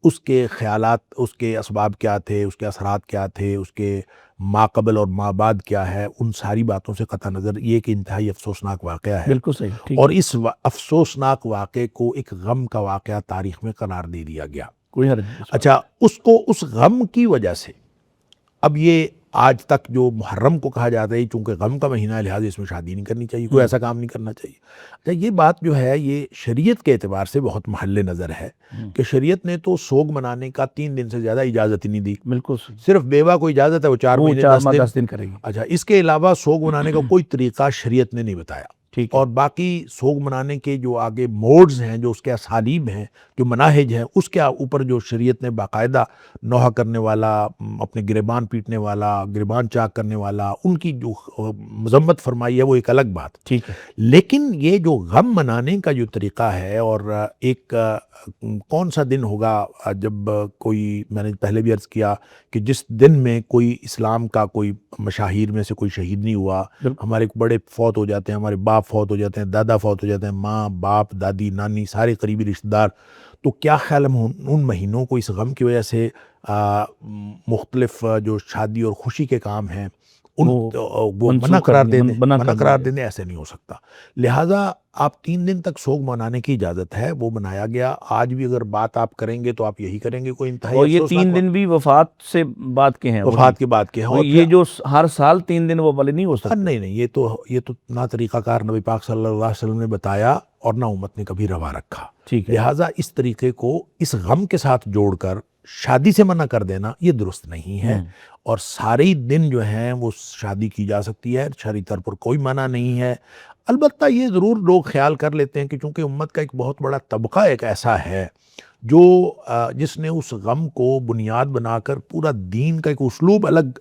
اس کے خیالات، اس کے اسباب کیا تھے، اس کے اثرات کیا تھے، اس کے ما قبل اور ما بعد کیا ہے، ان ساری باتوں سے قطع نظر یہ ایک انتہائی افسوسناک واقعہ ہے، بالکل صحیح، ٹھیک اور اس افسوسناک واقعے کو ایک غم کا واقعہ تاریخ میں قرار دے دیا گیا۔ کوئی حرج نہیں۔ اچھا، اس غم کی وجہ سے اب یہ آج تک جو محرم کو کہا جاتا ہے، چونکہ غم کا مہینہ ہے لہٰذا اس میں شادی نہیں کرنی چاہیے، کوئی ایسا کام نہیں کرنا چاہیے۔ اچھا، یہ بات جو ہے یہ شریعت کے اعتبار سے بہت محل نظر ہے کہ شریعت نے تو سوگ منانے کا 3 دن سے زیادہ اجازت ہی نہیں دی۔ بالکل صرف بیوہ کو اجازت ہے وہ 4 مہینے 4 ماہ 10 10 دن کرے گی۔ اچھا، اس کے علاوہ سوگ منانے کا کوئی طریقہ شریعت نے نہیں بتایا، ٹھیک اور باقی سوگ منانے کے جو آگے موڈز ہیں، جو اس کے اسالیب ہیں، جو مناہج ہیں، اس کے اوپر جو شریعت نے باقاعدہ نوحہ کرنے والا، اپنے گریبان پیٹنے والا، گریبان چاک کرنے والا، ان کی جو مذمت فرمائی ہے وہ ایک الگ بات۔ ٹھیک ہے۔ لیکن یہ جو غم منانے کا جو طریقہ ہے، اور ایک کون سا دن ہوگا جب کوئی، میں نے پہلے بھی عرض کیا کہ جس دن میں کوئی اسلام کا کوئی مشاہیر میں سے کوئی شہید نہیں ہوا، ہمارے بڑے فوت ہو جاتے ہیں، ہمارے باپ فوت ہو جاتے ہیں، دادا فوت ہو جاتے ہیں، ماں باپ دادی نانی سارے قریبی رشتہ دار، تو کیا خیال ہم ان مہینوں کو اس غم کی وجہ سے مختلف جو شادی اور خوشی کے کام ہیں ان وہ منع قرار دیں، منع قرار دیں؟ ایسے نہیں ہو سکتا۔ لہٰذا آپ 3 دن تک سوگ منانے کی اجازت ہے، وہ منایا گیا۔ آج بھی اگر بات آپ کریں گے تو آپ یہی کریں گے، کوئی انتہائی اور یہ افسوسناک 3 دن بھی وفات سے بعد کے ہیں، وفات کے بعد کے ہیں، اور یہ جو ہر سال 3 دن وہ والے نہیں ہو سکتے۔ نہیں، یہ تو نہ طریقہ کار نبی پاک صلی اللہ علیہ وسلم نے بتایا اور نہ امت نے کبھی روا رکھا۔ ٹھیک ہے۔ لہٰذا اس طریقے کو اس غم کے ساتھ جوڑ کر شادی سے منع کر دینا یہ درست نہیں ہے، اور سارے دن جو ہیں وہ شادی کی جا سکتی ہے، شرعی طور پر کوئی منع نہیں ہے۔ البتہ یہ ضرور لوگ خیال کر لیتے ہیں کہ چونکہ امت کا ایک بہت بڑا طبقہ ایک ایسا ہے جو جس نے اس غم کو بنیاد بنا کر پورا دین کا ایک اسلوب الگ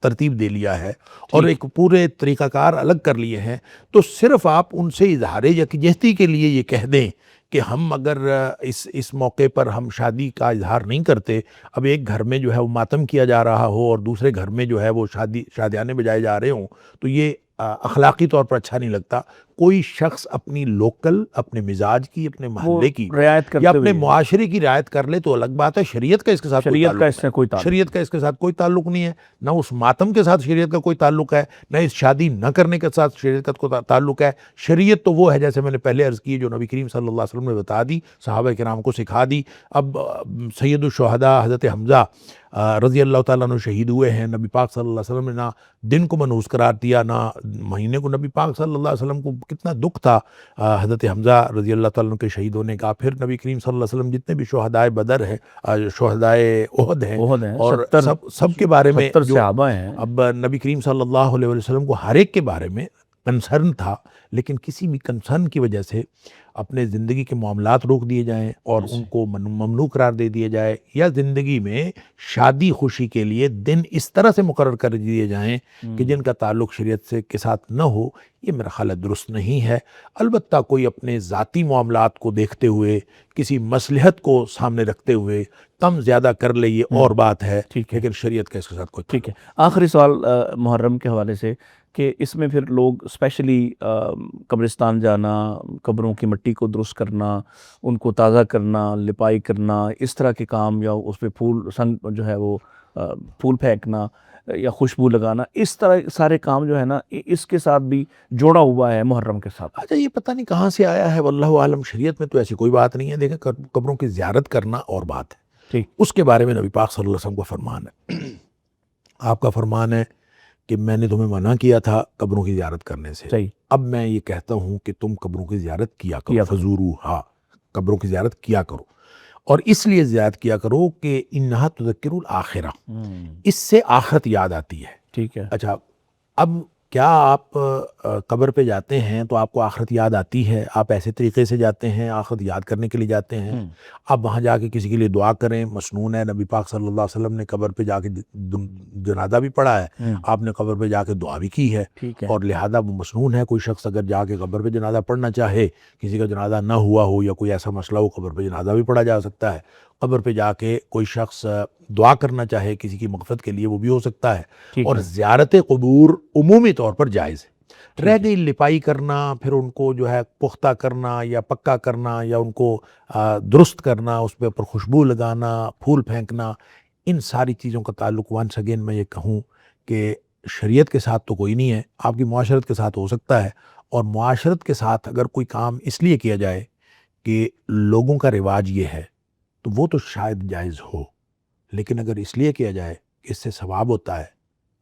ترتیب دے لیا ہے، اور ایک پورے طریقہ کار الگ کر لیے ہیں، تو صرف آپ ان سے اظہار یکجہتی کے لیے یہ کہہ دیں کہ ہم اگر اس موقع پر ہم شادی کا اظہار نہیں کرتے، اب ایک گھر میں جو ہے وہ ماتم کیا جا رہا ہو اور دوسرے گھر میں جو ہے وہ شادیانے بجائے جا رہے ہوں، تو یہ اخلاقی طور پر اچھا نہیں لگتا۔ کوئی شخص اپنی لوکل، اپنے مزاج کی، اپنے محلے کی یا اپنے معاشرے کی رعایت کر لے تو الگ بات ہے، شریعت کا اس کے ساتھ شریعت کا اس کے ساتھ کوئی تعلق نہیں ہے، نہ اس ماتم کے ساتھ شریعت کا کوئی تعلق ہے، نہ اس شادی نہ کرنے کے ساتھ شریعت کا کوئی تعلق ہے۔ شریعت تو وہ ہے جیسے میں نے پہلے عرض کی، جو نبی کریم صلی اللہ علیہ وسلم نے بتا دی، صحابہ کرام کو سکھا دی۔ اب سید الشہداء حضرت حمزہ رضی اللہ تعالیٰ عنہ شہید ہوئے ہیں، نبی پاک صلی اللہ علیہ وسلم نے نہ دن کو منحوس قرار دیا نہ مہینے کو۔ نبی پاک صلی اللہ علیہ وسلم کو کتنا دکھ تھا حضرت حمزہ رضی اللہ تعالیٰ عنہ کے شہید ہونے کا۔ پھر نبی کریم صلی اللہ علیہ وسلم جتنے بھی شہدائے بدر ہیں، شہدائے احد ہیں، اور سب کے بارے میں جو اب نبی کریم صلی اللہ علیہ وسلم کو ہر ایک کے بارے میں کنسرن تھا، لیکن کسی بھی کنسرن کی وجہ سے اپنے زندگی کے معاملات روک دیے جائیں اور ان کو ممنوع قرار دے دیا جائے، یا زندگی میں شادی خوشی کے لیے دن اس طرح سے مقرر کر دیے جائیں کہ جن کا تعلق شریعت سے کے ساتھ نہ ہو، یہ میرا خیال درست نہیں ہے۔ البتہ کوئی اپنے ذاتی معاملات کو دیکھتے ہوئے، کسی مصلحت کو سامنے رکھتے ہوئے کم زیادہ کر لے، یہ اور بات ہے، لیکن شریعت کا اس کے ساتھ کوئی ٹھیک ہے۔ آخری سوال محرم کے حوالے سے کہ اس میں پھر لوگ اسپیشلی قبرستان جانا، قبروں کی مٹی کو درست کرنا، ان کو تازہ کرنا، لپائی کرنا، اس طرح کے کام، یا اس پہ پھول سنگ جو ہے وہ پھول پھینکنا یا خوشبو لگانا، اس طرح سارے کام جو ہے نا، اس کے ساتھ بھی جوڑا ہوا ہے محرم کے ساتھ۔ اچھا، یہ پتہ نہیں کہاں سے آیا ہے، واللہ عالم۔ شریعت میں تو ایسی کوئی بات نہیں ہے۔ دیکھیں، قبروں کی زیارت کرنا اور بات ہے، ٹھیک، اس کے بارے میں نبی پاک صلی اللہ علیہ وسلم کا فرمان ہے۔ آپ کا فرمان ہے کہ میں نے تمہیں منع کیا تھا قبروں کی زیارت کرنے سے، صحیح۔ اب میں یہ کہتا ہوں کہ تم قبروں کی زیارت کیا کرو، فزوروہا، قبروں کی زیارت کیا کرو، اور اس لیے زیارت کیا کرو کہ انہا تذکر الآخرہ، اس سے آخرت یاد آتی ہے۔ ٹھیک ہے۔ اچھا، اب کیا آپ قبر پہ جاتے ہیں تو آپ کو آخرت یاد آتی ہے؟ آپ ایسے طریقے سے جاتے ہیں، آخرت یاد کرنے کے لیے جاتے ہیں؟ آپ وہاں جا کے کسی کے لیے دعا کریں، مسنون ہے، نبی پاک صلی اللہ علیہ وسلم نے قبر پہ جا کے جنازہ بھی پڑھا ہے، آپ نے قبر پہ جا کے دعا بھی کی ہے، اور لہذا وہ مسنون ہے۔ کوئی شخص اگر جا کے قبر پہ جنازہ پڑھنا چاہے، کسی کا جنازہ نہ ہوا ہو یا کوئی ایسا مسئلہ ہو، قبر پہ جنازہ بھی پڑھا جا سکتا ہے۔ قبر پہ جا کے کوئی شخص دعا کرنا چاہے کسی کی مغفرت کے لیے، وہ بھی ہو سکتا ہے۔ اور زیارت قبور عمومی طور پر جائز ہے۔ رہ گئی لپائی کرنا، پھر ان کو جو ہے پختہ کرنا یا پکا کرنا یا ان کو درست کرنا، اس پہ اوپر خوشبو لگانا، پھول پھینکنا، ان ساری چیزوں کا تعلق ونس اگین میں یہ کہوں کہ شریعت کے ساتھ تو کوئی نہیں ہے، آپ کی معاشرت کے ساتھ ہو سکتا ہے، اور معاشرت کے ساتھ اگر کوئی کام اس لیے کیا جائے کہ لوگوں کا رواج یہ ہے تو وہ تو شاید جائز ہو، لیکن اگر اس لیے کیا جائے کہ اس سے ثواب ہوتا ہے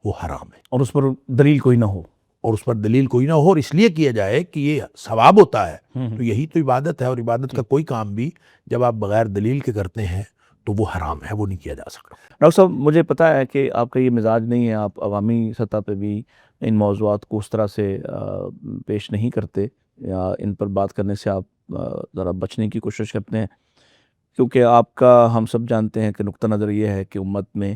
وہ حرام ہے، اور اس پر دلیل کوئی نہ ہو، اور اس پر دلیل کوئی نہ ہو اور اس لیے کیا جائے کہ یہ ثواب ہوتا ہے، تو یہی تو عبادت ہے، اور عبادت کا کوئی کام بھی جب آپ بغیر دلیل کے کرتے ہیں تو وہ حرام ہے، وہ نہیں کیا جا سکتا۔ ڈاکٹر صاحب مجھے پتہ ہے کہ آپ کا یہ مزاج نہیں ہے، آپ عوامی سطح پہ بھی ان موضوعات کو اس طرح سے پیش نہیں کرتے، یا ان پر بات کرنے سے آپ ذرا بچنے کی کوشش کرتے ہیں، کیونکہ آپ کا ہم سب جانتے ہیں کہ نقطہ نظر یہ ہے کہ امت میں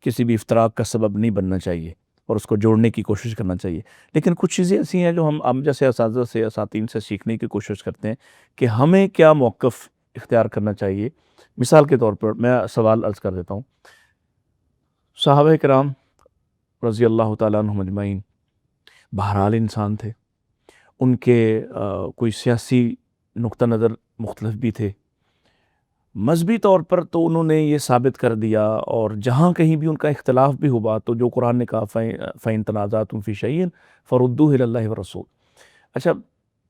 کسی بھی افتراق کا سبب نہیں بننا چاہیے اور اس کو جوڑنے کی کوشش کرنا چاہیے، لیکن کچھ چیزیں ایسی ہیں جو ہم جیسے اساتذہ سے، اساتین سے سیکھنے کی کوشش کرتے ہیں کہ ہمیں کیا موقف اختیار کرنا چاہیے۔ مثال کے طور پر میں سوال عرض کر دیتا ہوں، صحابہ کرام رضی اللہ تعالیٰ عنہم اجمعین بہرحال انسان تھے، ان کے کوئی سیاسی نقطہ نظر مختلف بھی تھے، مذہبی طور پر تو انہوں نے یہ ثابت کر دیا، اور جہاں کہیں بھی ان کا اختلاف بھی ہوا تو جو قرآن نے کہا فَإِن تَنَازَعْتُمْ فِي شَيْءٍ فَرُدُّوهُ إِلَى اللَّهِ وَالرَّسُولِ، اچھا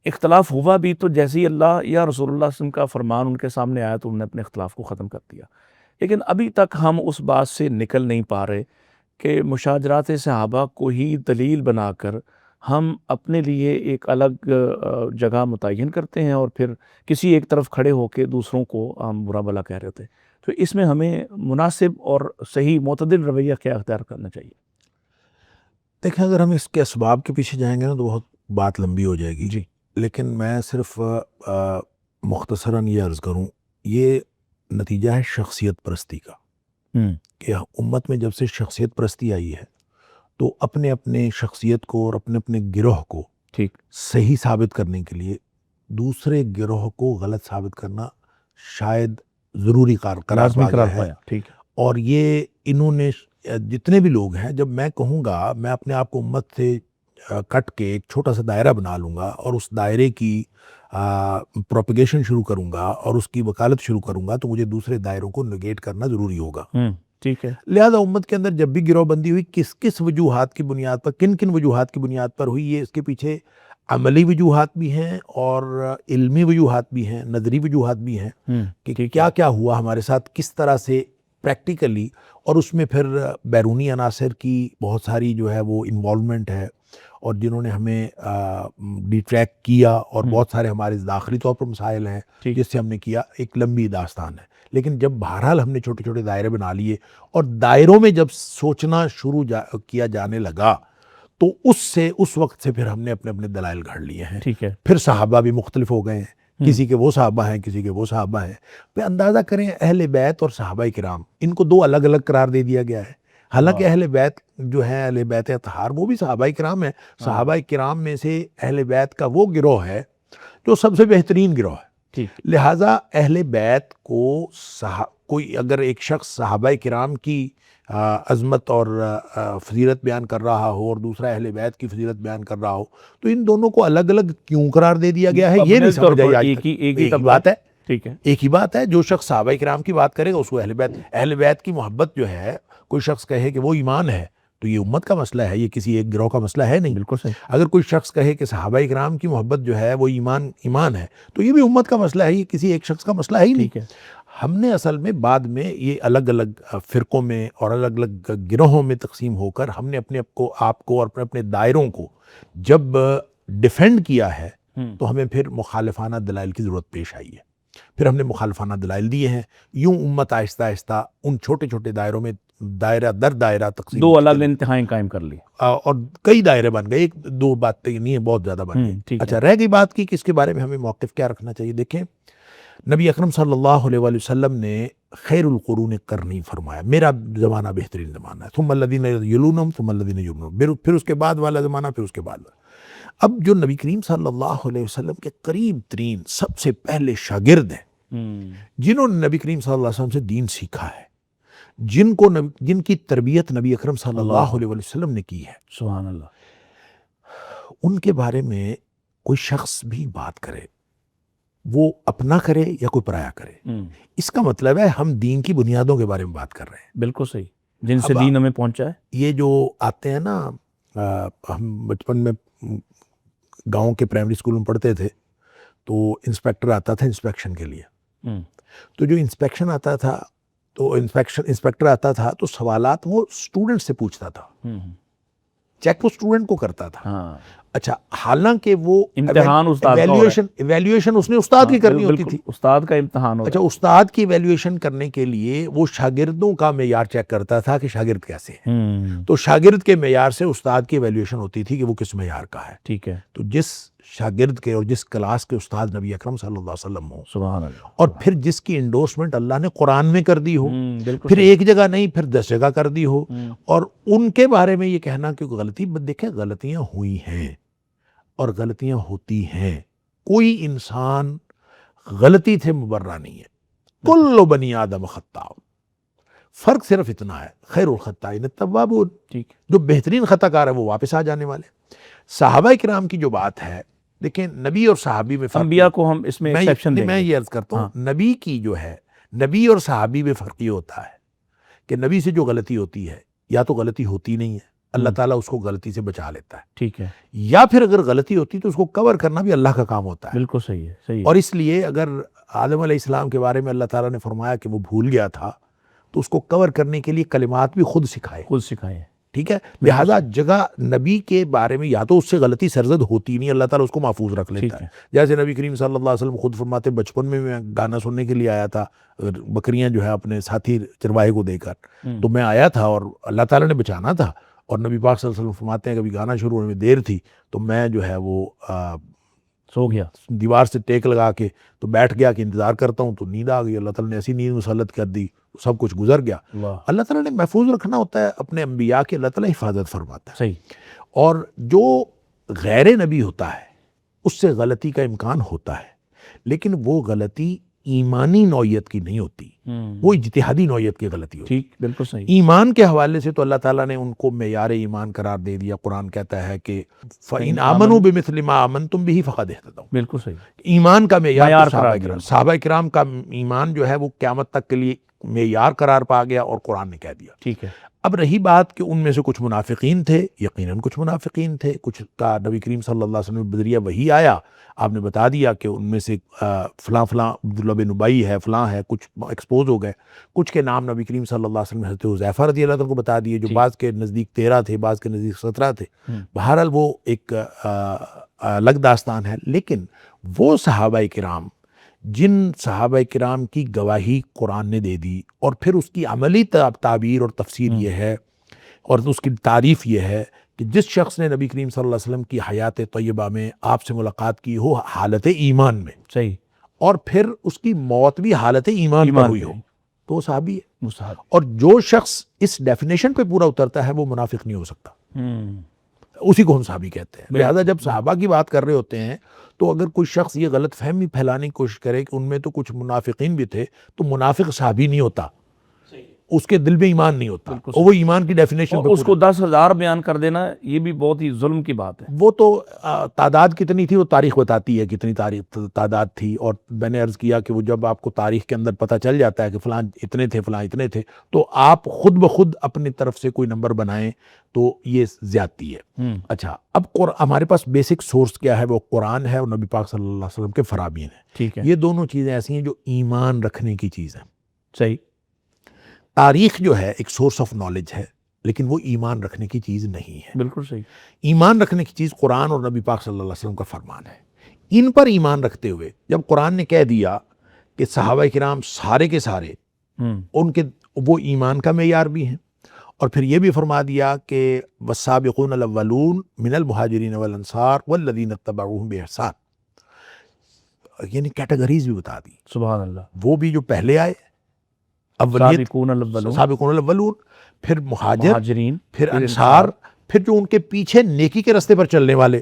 اختلاف ہوا بھی تو جیسے ہی اللہ یا رسول اللہ صلی اللہ علیہ وسلم کا فرمان ان کے سامنے آیا تو انہوں نے اپنے اختلاف کو ختم کر دیا، لیکن ابھی تک ہم اس بات سے نکل نہیں پا رہے کہ مشاجرات صحابہ کو ہی دلیل بنا کر ہم اپنے لیے ایک الگ جگہ متعین کرتے ہیں، اور پھر کسی ایک طرف کھڑے ہو کے دوسروں کو ہم برا بھلا کہہ رہے ہوتے ہیں۔ تو اس میں ہمیں مناسب اور صحیح معتدل رویہ کیا اختیار کرنا چاہیے؟ دیکھیں، اگر ہم اس کے اسباب کے پیچھے جائیں گے نا تو بہت بات لمبی ہو جائے گی، جی لیکن میں صرف مختصراً یہ عرض کروں، یہ نتیجہ ہے شخصیت پرستی کا، کہ امت میں جب سے شخصیت پرستی آئی ہے تو اپنے اپنے شخصیت کو اور اپنے اپنے گروہ کو ٹھیک، صحیح ثابت کرنے کے لیے دوسرے گروہ کو غلط ثابت کرنا شاید ضروری قرار لازمی پا قرار گیا ہے، پایا، ٹھیک ہے، اور یہ انہوں نے جتنے بھی لوگ ہیں، جب میں کہوں گا میں اپنے آپ کو امت سے کٹ کے ایک چھوٹا سا دائرہ بنا لوں گا اور اس دائرے کی پروپیگیشن شروع کروں گا اور اس کی وکالت شروع کروں گا تو مجھے دوسرے دائروں کو نگیٹ کرنا ضروری ہوگا۔ ٹھیک ہے، لہذا امت کے اندر جب بھی گروہ بندی ہوئی کس کس وجوہات کی بنیاد پر، کن کن وجوہات کی بنیاد پر ہوئی، یہ اس کے پیچھے عملی وجوہات بھی ہیں اور علمی وجوہات بھی ہیں، نظری وجوہات بھی ہیں کہ کیا کیا ہوا ہمارے ساتھ، کس طرح سے پریکٹیکلی، اور اس میں پھر بیرونی عناصر کی بہت ساری جو ہے وہ انوالومنٹ ہے، اور جنہوں نے ہمیں ڈیٹریکٹ کیا، اور بہت سارے ہمارے داخلی طور پر مسائل ہیں جس سے ہم نے کیا، ایک لمبی داستان ہے۔ لیکن جب بہرحال ہم نے چھوٹے چھوٹے دائرے بنا لیے اور دائروں میں جب سوچنا شروع کیا جانے لگا تو اس وقت سے پھر ہم نے اپنے اپنے دلائل گھڑ لیے ہیں۔ ٹھیک ہے، پھر صحابہ بھی مختلف ہو گئے ہیں، کسی کے وہ صحابہ ہیں، کسی کے وہ صحابہ ہیں، پہ اندازہ کریں اہل بیت اور صحابہ کرام، ان کو دو الگ الگ قرار دے دیا گیا ہے، حالانکہ اہل بیت جو ہے اہل بیت اطہار وہ بھی صحابہ کرام ہیں، صحابہ کرام میں سے اہل بیت کا وہ گروہ ہے جو سب سے بہترین گروہ ہے، لہٰذا اہل بیت کو کوئی اگر ایک شخص صحابہ کرام کی عظمت اور فضیلت بیان کر رہا ہو اور دوسرا اہل بیت کی فضیلت بیان کر رہا ہو تو ان دونوں کو الگ الگ کیوں قرار دے دیا گیا ہے، یہ نہیں سمجھ آئی آج تک۔ ایک ہی بات ہے، ٹھیک ہے، ایک ہی بات ہے، جو شخص صحابہ کرام کی بات کرے گا اس کو اہل بیت کی محبت جو ہے، کوئی شخص کہے کہ وہ ایمان ہے تو یہ امت کا مسئلہ ہے، یہ کسی ایک گروہ کا مسئلہ ہے نہیں۔ بالکل صحیح، اگر کوئی شخص کہے کہ صحابہ کرام کی محبت جو ہے وہ ایمان ہے تو یہ بھی امت کا مسئلہ ہے، یہ کسی ایک شخص کا مسئلہ ہی نہیں۔ ہم نے اصل میں بعد میں یہ الگ الگ فرقوں میں اور الگ الگ گروہوں میں تقسیم ہو کر ہم نے اپنے آپ کو اور اپنے دائروں کو جب ڈیفینڈ کیا ہے تو ہمیں پھر مخالفانہ دلائل کی ضرورت پیش آئی ہے، پھر ہم نے مخالفانہ دلائل دیے ہیں، یوں امت آہستہ آہستہ ان چھوٹے چھوٹے دائروں میں دائرہ در دائرہ تقسیم، دو الگ انتہائیں قائم کر لی اور کئی دائرے بن گئے، ایک دو باتیں نہیں ہیں، بہت زیادہ بن گئی۔ اچھا، رہ گئی بات کی کہ اس کے بارے میں ہمیں موقف کیا رکھنا چاہیے۔ دیکھیں، نبی اکرم صلی اللہ علیہ وآلہ وسلم نے خیر القرون قرنی فرمایا، میرا زمانہ بہترین زمانہ ہے، ثم الذین یلونہم ثم الذین یلونہم، پھر اس کے بعد والا زمانہ، پھر اس کے بعد والا۔ اب جو نبی کریم صلی اللہ علیہ وسلم کے قریب ترین سب سے پہلے شاگرد ہیں، جنہوں نے نبی کریم صلی اللہ علیہ وسلم سے دین سیکھا ہے، جن کی تربیت نبی اکرم صلی اللہ علیہ وسلم نے کی ہے، سبحان اللہ، ان کے بارے میں کوئی شخص بھی بات کرے، وہ اپنا کرے یا کوئی پرایا کرے، اس کا مطلب ہے ہم دین کی بنیادوں کے بارے میں بات کر رہے ہیں۔ بالکل صحیح، جن سے دین ہمیں پہنچا ہے. یہ جو آتے ہیں نا، ہم بچپن میں گاؤں کے پرائمری اسکول میں پڑھتے تھے، تو انسپیکٹر آتا تھا انسپیکشن کے لیے. تو جو انسپیکشن آتا تھا تو انسپیکٹر آتا تھا تو سوالات وہ اسٹوڈنٹ سے پوچھتا تھا، چیک وہ اسٹوڈنٹ کو کرتا تھا. اچھا، حالانکہ وہ امتحان استاد کا ایویلیویشن اس نے استاد کی کرنی ہوتی تھی. استاد کا امتحان اچھا، استاد کی ایویلیویشن کرنے کے لیے وہ شاگردوں کا معیار چیک کرتا تھا کہ شاگرد کیسے ہیں. تو شاگرد کے معیار سے استاد کی ایویلیویشن ہوتی تھی کہ وہ کس معیار کا ہے. ٹھیک ہے. تو جس شاگرد کے اور جس کلاس کے استاد نبی اکرم صلی اللہ علیہ وسلم ہو، سبحان اللہ، اور پھر جس کی انڈورسمنٹ اللہ نے قرآن میں کر دی ہو، بالکل پھر ایک جگہ نہیں پھر 10 جگہ کر دی ہو، اور ان کے بارے میں یہ کہنا کہ غلطی، دیکھیں غلطیاں ہوئی ہیں اور غلطیاں ہوتی ہیں. کوئی انسان غلطی سے مبرہ نہیں ہے. کل بنی آدم خطاء. فرق صرف اتنا ہے، خیر الخطائین التوابون. جو بہترین خطا کار ہے وہ واپس آ جانے والے. صحابہ کرام کی جو بات ہے، دیکھیں نبی اور صحابی میں فرق، انبیاء کو ہم اس میں ایکسیپشن دیں گے. میں یہ عرض کرتا ہوں، نبی کی جو ہے، نبی اور صحابی میں فرق یہ ہوتا ہے کہ نبی سے جو غلطی ہوتی ہے، یا تو غلطی ہوتی نہیں ہے، اللہ تعالیٰ اس کو غلطی سے بچا لیتا ہے. ٹھیک ہے. یا پھر اگر غلطی ہوتی تو اس کو کور کرنا بھی اللہ کا کام ہوتا ہے. بالکل صحیح ہے، صحیح ہے. اور اس لیے اگر آدم علیہ السلام کے بارے میں اللہ تعالیٰ نے فرمایا کہ وہ بھول گیا تھا، تو اس کو کور کرنے کے لیے کلمات بھی خود سکھائے. ٹھیک ہے. لہذا جگہ نبی کے بارے میں یا تو اس سے غلطی سرزد ہوتی نہیں، اللہ تعالیٰ اس کو محفوظ رکھ لیتا ہے. جیسے نبی کریم صلی اللہ علیہ وسلم خود فرماتے، بچپن میں گانا سننے کے لیے آیا تھا، بکریاں جو ہے اپنے ساتھی چرواہے کو دے کر، تو میں آیا تھا اور اللہ تعالیٰ نے بچانا تھا. اور نبی پاک صلی اللہ علیہ وسلم فرماتے ہیں کبھی گانا شروع ہونے میں دیر تھی تو میں جو ہے وہ سو گیا، دیوار سے ٹیک لگا کے تو بیٹھ گیا کہ انتظار کرتا ہوں، تو نیند آ گئی. اللہ تعالیٰ نے ایسی نیند مسلط کر دی، سب کچھ گزر گیا. اللہ تعالیٰ نے محفوظ رکھنا ہوتا ہے اپنے انبیاء کی، اللہ تعالیٰ حفاظت فرماتا ہے. صحیح. اور جو غیر نبی ہوتا ہے اس سے غلطی کا امکان ہوتا ہے، لیکن وہ غلطی ایمانی نوعیت کی نہیں ہوتی، وہ اجتہادی نوعیت کی غلطی ہوتی ہے. ٹھیک، بالکل صحیح. ایمان کے حوالے سے تو اللہ تعالیٰ نے ان کو معیار ایمان قرار دے دیا. قرآن کہتا ہے کہ فَإِنْ آمَنُوا بِمِثْلِ مَا آمَنْتُمْ بِهِ فَقَدْ اهْتَدَوْا. بالکل صحیح. ایمان کا معیار صحابہ کرام کا ایمان جو ہے وہ قیامت تک کے لیے معیار قرار پا گیا اور قرآن نے کہہ دیا. ٹھیک ہے. اب رہی بات کہ ان میں سے کچھ منافقین تھے، یقیناً کچھ منافقین تھے، کچھ کا نبی کریم صلی اللہ علیہ وسلم بدریہ وہی آیا، آپ نے بتا دیا کہ ان میں سے فلاں عبداللہ بن ابی ہے، فلاں ہے، کچھ ایکسپوز ہو گئے. کچھ کے نام نبی کریم صلی اللہ علیہ وسلم نے حضرت حذیفہ رضی اللہ عنہ کو بتا دیے، جو بعض کے نزدیک 13 تھے، بعض کے نزدیک 17 تھے. بہرحال وہ ایک الگ داستان ہے. لیکن وہ صحابہ کرام جن صحابہ کرام کی گواہی قرآن نے دے دی، اور پھر اس کی عملی تعبیر اور تفسیر یہ ہے اور اس کی تعریف یہ ہے کہ جس شخص نے نبی کریم صلی اللہ علیہ وسلم کی حیات طیبہ میں آپ سے ملاقات کی ہو حالت ایمان میں، صحیح، اور پھر اس کی موت بھی حالت ایمان پر ہوئی ہو، تو وہ صحابی ہے. اور جو شخص اس ڈیفینیشن پہ پورا اترتا ہے وہ منافق نہیں ہو سکتا، اسی کو ہم صحابی کہتے ہیں. لہذا جب صحابہ کی بات کر رہے ہوتے ہیں تو اگر کوئی شخص یہ غلط فہمی پھیلانے کی کوشش کرے کہ ان میں تو کچھ منافقین بھی تھے، تو منافق صحابی نہیں ہوتا، اس کے دل میں ایمان نہیں ہوتا، اور وہ ایمان کی ڈیفینیشن پہ اس کو 10,000 بیان کر دینا یہ بھی بہت ہی ظلم کی بات ہے. وہ تو تعداد کتنی تھی وہ تاریخ بتاتی ہے کتنی تعداد تھی. اور میں نے عرض کیا کہ وہ جب آپ کو تاریخ کے اندر پتہ چل جاتا ہے کہ فلاں اتنے تھے فلاں اتنے تھے، تو آپ خود بخود اپنی طرف سے کوئی نمبر بنائیں تو یہ زیادتی ہے. اچھا، اب ہمارے پاس بیسک سورس کیا ہے؟ وہ قرآن ہے اور نبی پاک صلی اللہ علیہ وسلم کے فرامین ہیں. ٹھیک ہے. یہ دونوں چیزیں ایسی ہیں جو ایمان رکھنے کی چیز ہیں. صحیح. تاریخ جو ہے ایک سورس آف نالج ہے، لیکن وہ ایمان رکھنے کی چیز نہیں ہے. بالکل صحیح. ایمان رکھنے کی چیز قرآن اور نبی پاک صلی اللہ علیہ وسلم کا فرمان ہے. ان پر ایمان رکھتے ہوئے جب قرآن نے کہہ دیا کہ صحابہ کرام سارے کے سارے ان کے وہ ایمان کا معیار بھی ہیں، اور پھر یہ بھی فرما دیا کہ والسابقون الاولون من المہاجرین والانصار والذین اتبعوہم بإحسان، یعنی کیٹیگریز بھی بتا دی. سبحان اللہ. وہ بھی جو پہلے آئے، سابقون الاولون، سابقون الاولون، پھر مہاجرین، پھر انصار، پھر جو ان کے پیچھے نیکی کے راستے پر چلنے والے.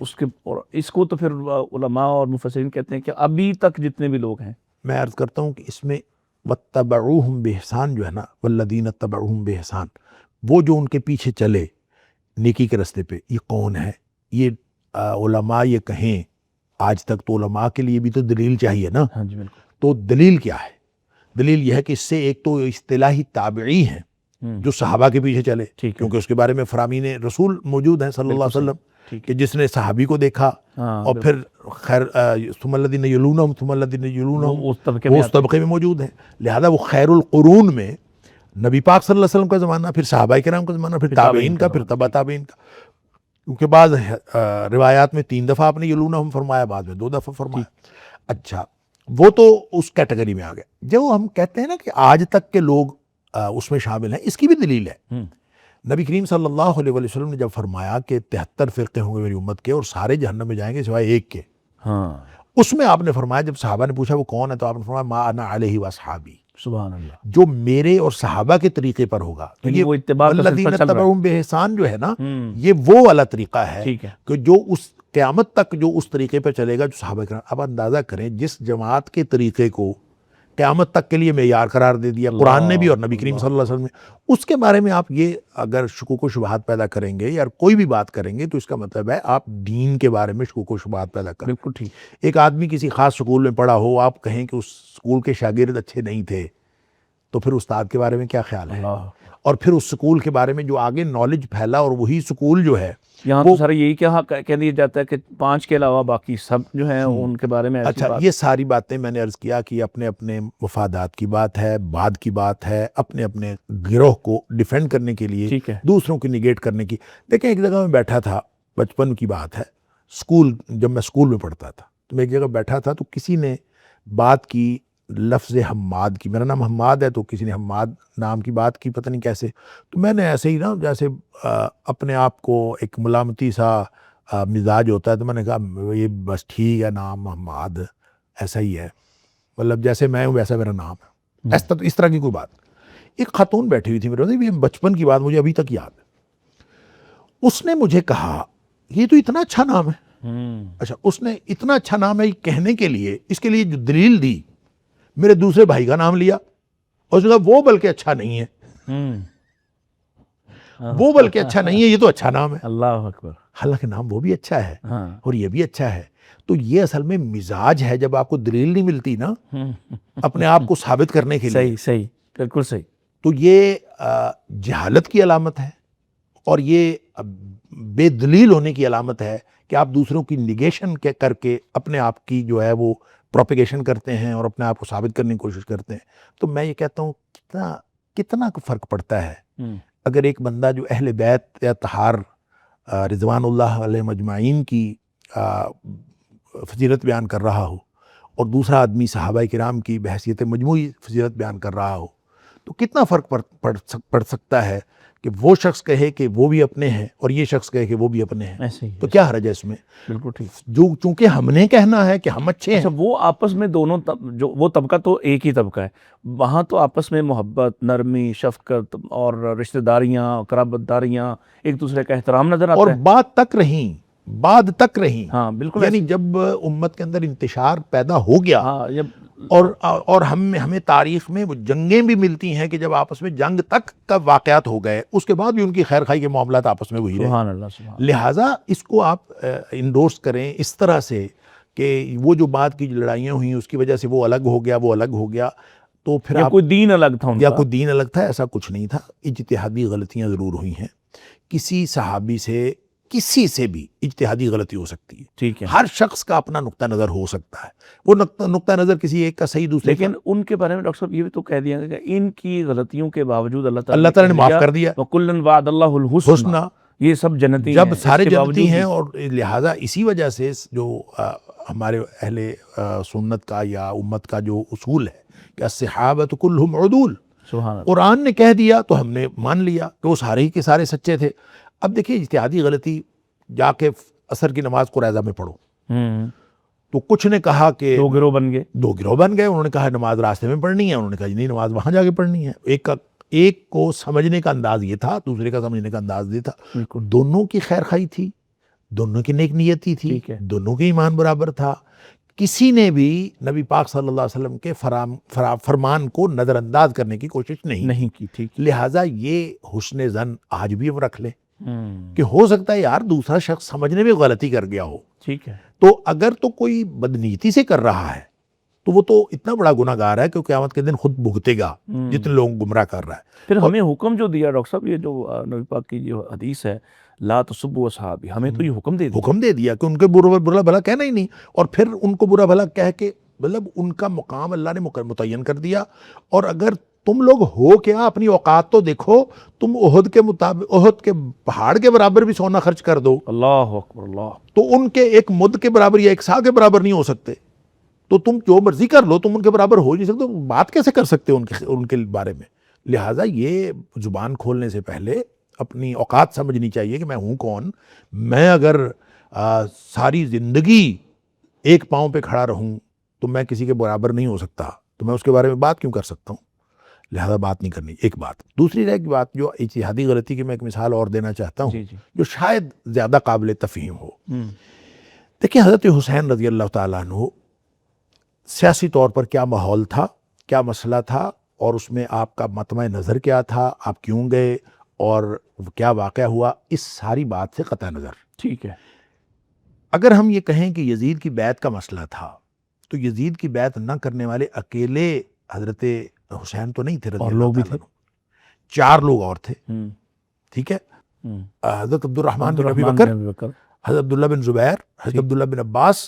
اس کو تو پھر علماء اور مفسرین کہتے ہیں کہ ابھی تک جتنے بھی لوگ ہیں. میں عرض کرتا ہوں کہ اس میں واتبعوہم بإحسان جو ہے نا، والذین اتبعوہم بإحسان، وہ جو ان کے پیچھے چلے نیکی کے راستے پہ، یہ کون ہے؟ یہ علماء یہ کہیں، آج تک تو علماء کے لیے بھی تو دلیل چاہیے نا. ہاں جی بالکل. تو دلیل کیا ہے؟ دلیل یہ ہے کہ اس سے ایک تو اصطلاحی تابعی ہیں جو صحابہ کے پیچھے چلے، ٹھیک ہے، کیونکہ اس کے بارے میں فرامین رسول موجود ہیں صلی اللہ علیہ وسلم، ٹھیک کہ جس نے صحابی کو دیکھا ہاں اور پھر خیر ثم الذین یلونہم ثم الذین یلونہم، وہ اس طبقے وہ میں اس طبقے میں موجود ہیں، لہذا وہ خیر القرون میں نبی پاک صلی اللہ علیہ وسلم کا زمانہ، پھر صحابہ کرام کا زمانہ، پھر تابعین کا، پھر تبع تابعین کا، کیونکہ بعض روایات میں 3 دفعہ آپ نے یلونہم فرمایا، بعد میں 2 دفعہ فرمایا۔ اچھا، وہ تو اس کیٹیگری میں آ گئے۔ جو ہم کہتے ہیں نا کہ آج تک کے لوگ اس میں شامل ہیں، اس کی بھی دلیل ہے۔ نبی کریم صلی اللہ علیہ وسلم نے جب فرمایا کہ 73 فرقے ہوں گے میری امت کے اور سارے جہنم میں جائیں گے سوائے ایک کے، ہاں اس میں آپ نے فرمایا، جب صحابہ نے پوچھا وہ کون ہے، تو آپ نے فرمایا ما انا علیہ واصحابی، سبحان اللہ، جو میرے اور صحابہ کے طریقے پر ہوگا۔ تو یعنی یہ وہ اتباع کا والذین سلسلہ چل رہا ہے۔ تبعہم بإحسان جو ہے نا، ہوں، یہ وہ والا طریقہ ہے ٹھیک ہے، کہ جو اس قیامت تک جو اس طریقے پہ چلے گا جو صحابہ کرام۔ اب اندازہ کریں جس جماعت کے طریقے کو قیامت تک کے لیے معیار قرار دے دیا قرآن نے بھی اور نبی کریم صلی اللہ علیہ وسلم نے، اس کے بارے میں آپ یہ اگر شکوک و شبہات پیدا کریں گے یا کوئی بھی بات کریں گے تو اس کا مطلب ہے آپ دین کے بارے میں شکوک و شبہات پیدا کریں۔ بالکل ٹھیک، ایک آدمی کسی خاص سکول میں پڑھا ہو، آپ کہیں کہ اس سکول کے شاگرد اچھے نہیں تھے، تو پھر استاد کے بارے میں کیا خیال ہے؟ اللہ، اور پھر اس سکول کے بارے میں جو آگے نالج پھیلا اور وہی سکول جو ہے یہاں تو سر یہی کہہ دیا جاتا ہے کہ 5 کے علاوہ باقی سب جو ہیں ان کے بارے میں ایسی اچھا، بات۔ یہ ساری باتیں میں نے عرض کیا کہ اپنے اپنے مفادات کی بات ہے، بعد کی بات ہے، اپنے اپنے گروہ کو ڈیفینڈ کرنے کے لیے، ٹھیک ہے، دوسروں کی نگیٹ کرنے کی۔ دیکھیں ایک جگہ میں بیٹھا تھا، بچپن کی بات ہے، سکول، جب میں سکول میں پڑھتا تھا تو میں ایک جگہ بیٹھا تھا تو کسی نے بات کی لفظ حماد کی، میرا نام حماد ہے تو کسی نے حماد نام کی بات کی، پتہ نہیں کیسے، تو میں نے ایسے ہی نا جیسے اپنے آپ کو ایک ملامتی سا مزاج ہوتا ہے، تو میں نے کہا یہ بس ٹھیک ہے، نام حماد ایسا ہی ہے، مطلب جیسے میں ہوں ویسا میرا نام ہے، اس طرح کی کوئی بات۔ ایک خاتون بیٹھی ہوئی تھی میرے، بچپن کی بات مجھے ابھی تک یاد ہے، اس نے مجھے کہا یہ تو اتنا اچھا نام ہے۔ اچھا، اس نے اتنا اچھا نام ہے یہ کہنے کے لیے، اس کے لیے جو دلیل دی، میرے دوسرے بھائی کا نام لیا اور اس نے کہا وہ بلکہ اچھا نہیں ہے، وہ بلکہ اچھا نہیں ہے، یہ تو اچھا نام ہے۔ اللہ اکبر، حالانکہ نام وہ بھی اچھا ہے ہاں، اور یہ بھی اچھا ہے۔ تو یہ اصل میں مزاج ہے، جب آپ کو دلیل نہیں ملتی نا اپنے آپ کو ثابت کرنے کے لیے، صحیح صحیح، بالکل صحیح، تو یہ جہالت کی علامت ہے اور یہ بے دلیل ہونے کی علامت ہے کہ آپ دوسروں کی نگیشن کر کے اپنے آپ کی جو ہے وہ پروپیگیشن کرتے ہیں اور اپنے آپ کو ثابت کرنے کی کوشش کرتے ہیں۔ تو میں یہ کہتا ہوں کتنا فرق پڑتا ہے اگر ایک بندہ جو اہل بیت یا طہار رضوان اللہ علیہ مجمعین کی فضیلت بیان کر رہا ہو اور دوسرا آدمی صحابہ کرام کی بحیثیت مجموعی فضیلت بیان کر رہا ہو، تو کتنا فرق پڑ سکتا ہے کہ وہ شخص کہے کہ وہ بھی اپنے ہیں اور یہ شخص کہے کہ وہ بھی اپنے ہیں، ایسے ہی، تو کیا حرج ہے اس میں؟ بالکل ٹھیک۔ چونکہ ہم نے کہنا ہے کہ ہم اچھے ہیں۔ اچھا، وہ آپس میں دونوں جو وہ طبقہ تو ایک ہی طبقہ ہے، وہاں تو آپس میں محبت، نرمی، شفقت اور رشتہ داریاں، قرابت داریاں، ایک دوسرے کا احترام نظر اور آتا ہے۔ بعد تک رہیں، ہاں بالکل، یعنی جب امت کے اندر انتشار پیدا ہو گیا ہاں، اور ہمیں تاریخ میں وہ جنگیں بھی ملتی ہیں کہ جب آپس میں جنگ تک کا واقعات ہو گئے، اس کے بعد بھی ان کی خیر خائی کے معاملات آپس میں وہی رہے۔ سبحان اللہ، سبحان اللہ۔ لہٰذا اس کو آپ انڈورس کریں اس طرح سے کہ وہ جو بات کی لڑائیاں ہوئیں اس کی وجہ سے وہ الگ ہو گیا، تو پھر یا آپ کوئی دین الگ تھا ان یا کا، کوئی دین الگ تھا، ایسا کچھ نہیں تھا۔ اجتہادی غلطیاں ضرور ہوئی ہیں، کسی صحابی سے کسی سے بھی اجتہادی غلطی ہو سکتی ہے، ٹھیک ہے، ہر شخص کا اپنا نقطہ نظر ہو سکتا ہے، وہ نقطہ نظر کسی ایک کا صحیح دوسرے لیکن ان کے بارے میں ڈاکٹر صاحب یہ بھی تو کہہ دیا گیا کہ ان کی غلطیوں کے باوجود اللہ اللہ تعالیٰ نے معاف کر دیا، وَكُلًّا وَعَدَ اللَّهُ الْحُسْنَى، حسنہ، یہ سب جنتی ہیں، جب سارے اس کے جنتی باوجود ہیں، بھی اور لہٰذا اسی وجہ سے جو ہمارے اہل سنت کا یا امت کا جو اصول ہے کہ الصحابۃ کلھم عدول، سبحان اللہ، قرآن نے کہہ دیا تو ہم نے مان لیا کہ وہ سارے ہی کے سارے سچے تھے۔ اب دیکھیے اجتہادی غلطی، جا کے عصر کی نماز قریظہ میں پڑھو، تو کچھ نے کہا کہ 2 گروہ بن گئے، 2 گروہ بن گئے، انہوں نے کہا نماز راستے میں پڑھنی ہے، انہوں نے کہا نہیں نماز وہاں جا کے پڑھنی ہے۔ ایک کو سمجھنے کا انداز یہ تھا، دوسرے کا سمجھنے کا انداز یہ تھا، بالکل دونوں کی خیر خواہی تھی، دونوں کی نیک نیتی تھی، ٹھیک ہے، دونوں کے ایمان برابر تھا، کسی نے بھی نبی پاک صلی اللہ علیہ وسلم کے فرمان کو نظر انداز کرنے کی کوشش نہیں کی، ٹھیک، لہٰذا یہ حسن ظن آج بھی ہم رکھ لیں کہ ہو سکتا ہے یار دوسرا شخص سمجھنے میں غلطی کر گیا ہو، ٹھیک ہے، تو اگر تو کوئی بدنیتی سے کر رہا ہے تو وہ تو اتنا بڑا گناہ گار ہے کہ قیامت کے دن خود بھگتے گا جتنے لوگوں کو گمراہ کر رہا ہے۔ پھر ہمیں حکم جو دیا ڈاکٹر صاحب، یہ جو نبی پاک کی جو حدیث ہے لا تسبوا اصحابی، ہمیں تو یہ حکم دے دیا۔ حکم دے دیا کہ ان کے برا بھلا کہنا ہی نہیں، اور پھر ان کو برا بھلا کہہ کے مطلب ان کا مقام اللہ نے متعین کر دیا۔ اور اگر تم لوگ ہو کیا، اپنی اوقات تو دیکھو، تم احد کے مطابق احد کے پہاڑ کے برابر بھی سونا خرچ کر دو اللہ اکبر اللہ۔ تو ان کے ایک مد کے برابر یا ایک سا کے برابر نہیں ہو سکتے، تو تم جو مرضی کر لو، تم ان کے برابر ہو نہیں سکتے، بات کیسے کر سکتے ہو ان کے بارے میں؟ لہٰذا یہ زبان کھولنے سے پہلے اپنی اوقات سمجھنی چاہیے کہ میں ہوں کون۔ میں اگر ساری زندگی ایک پاؤں پہ کھڑا رہوں تو میں کسی کے برابر نہیں ہو سکتا، تو میں اس کے بارے میں بات کیوں کر سکتا ہوں؟ لہذا بات نہیں کرنی، ایک بات۔ دوسری ایک بات جو اجتہادی غلطی کی میں ایک مثال اور دینا چاہتا ہوں جو شاید زیادہ قابل تفہیم ہو۔ دیکھیں حضرت حسین رضی اللہ تعالیٰ عنہ سیاسی طور پر کیا ماحول تھا، کیا مسئلہ تھا، اور اس میں آپ کا مطمع نظر کیا تھا، آپ کیوں گئے اور کیا واقعہ ہوا، اس ساری بات سے قطع نظر۔ ٹھیک ہے۔ اگر ہم یہ کہیں کہ یزید کی بیعت کا مسئلہ تھا، تو یزید کی بیعت نہ کرنے والے اکیلے حضرت حسین تو نہیں تھے رضی اور اللہ لوگ بھی تعالیٰ عنہ، 4 لوگ اور تھے، ٹھیک ہے؟ ہوں۔ حضرت عبد الرحمن بن ابی عبدالرحمن بکر، بن ابی بکر، حضرت عبداللہ بن زبیر، حضرت عبداللہ بن عباس،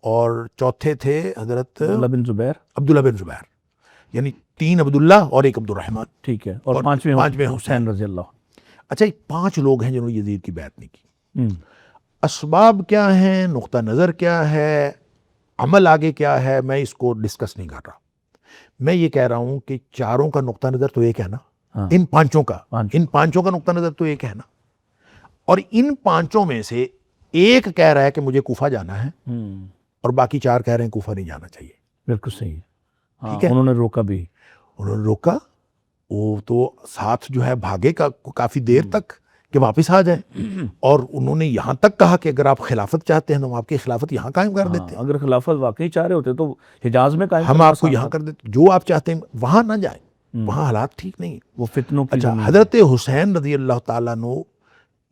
اور چوتھے تھے حضرت عبداللہ بن زبیر، عبداللہ بن زبیر، یعنی 3 عبداللہ اور 1 عبد الرحمن، ٹھیک ہے، اور اور پانچویں پانچویں حسین رضی اللہ۔ اچھا، یہ 5 لوگ ہیں جنہوں نے یزید کی بیعت نہیں کی۔ ہوں۔ اسباب کیا ہیں، نقطہ نظر کیا ہے، عمل آگے کیا ہے، میں اس کو ڈسکس نہیں کر رہا۔ میں یہ کہہ رہا ہوں کہ 4 کا نقطہ نظر تو ایک ہے نا، ہاں، ان 5 کا، پانچ۔ ان 5 کا نقطہ نظر تو ایک ہے نا، اور ان 5 میں سے ایک کہہ رہا ہے کہ مجھے کوفہ جانا ہے، اور باقی 4 کہہ رہے ہیں کوفہ نہیں جانا چاہیے۔ بالکل صحیح ہے، ہاں، ٹھیک ہے، انہوں نے روکا بھی۔ انہوں نے روکا، وہ تو ساتھ جو ہے بھاگے کافی دیر تک کہ واپس آ جائیں، اور انہوں نے یہاں تک کہا کہ اگر آپ خلافت چاہتے ہیں تو ہم آپ کی خلافت یہاں قائم کر دیتے ہیں، اگر خلافت واقعی چاہ رہے ہوتے تو حجاز میں قائم ہم کرنا آپ کو آسان یہاں تھا۔ کر دیتے، جو آپ چاہتے ہیں وہاں نہ جائیں، وہاں حالات ٹھیک نہیں۔ وہ فتنوں کی اچھا، زمین ہے۔ حضرت حسین رضی اللہ تعالیٰ عنہ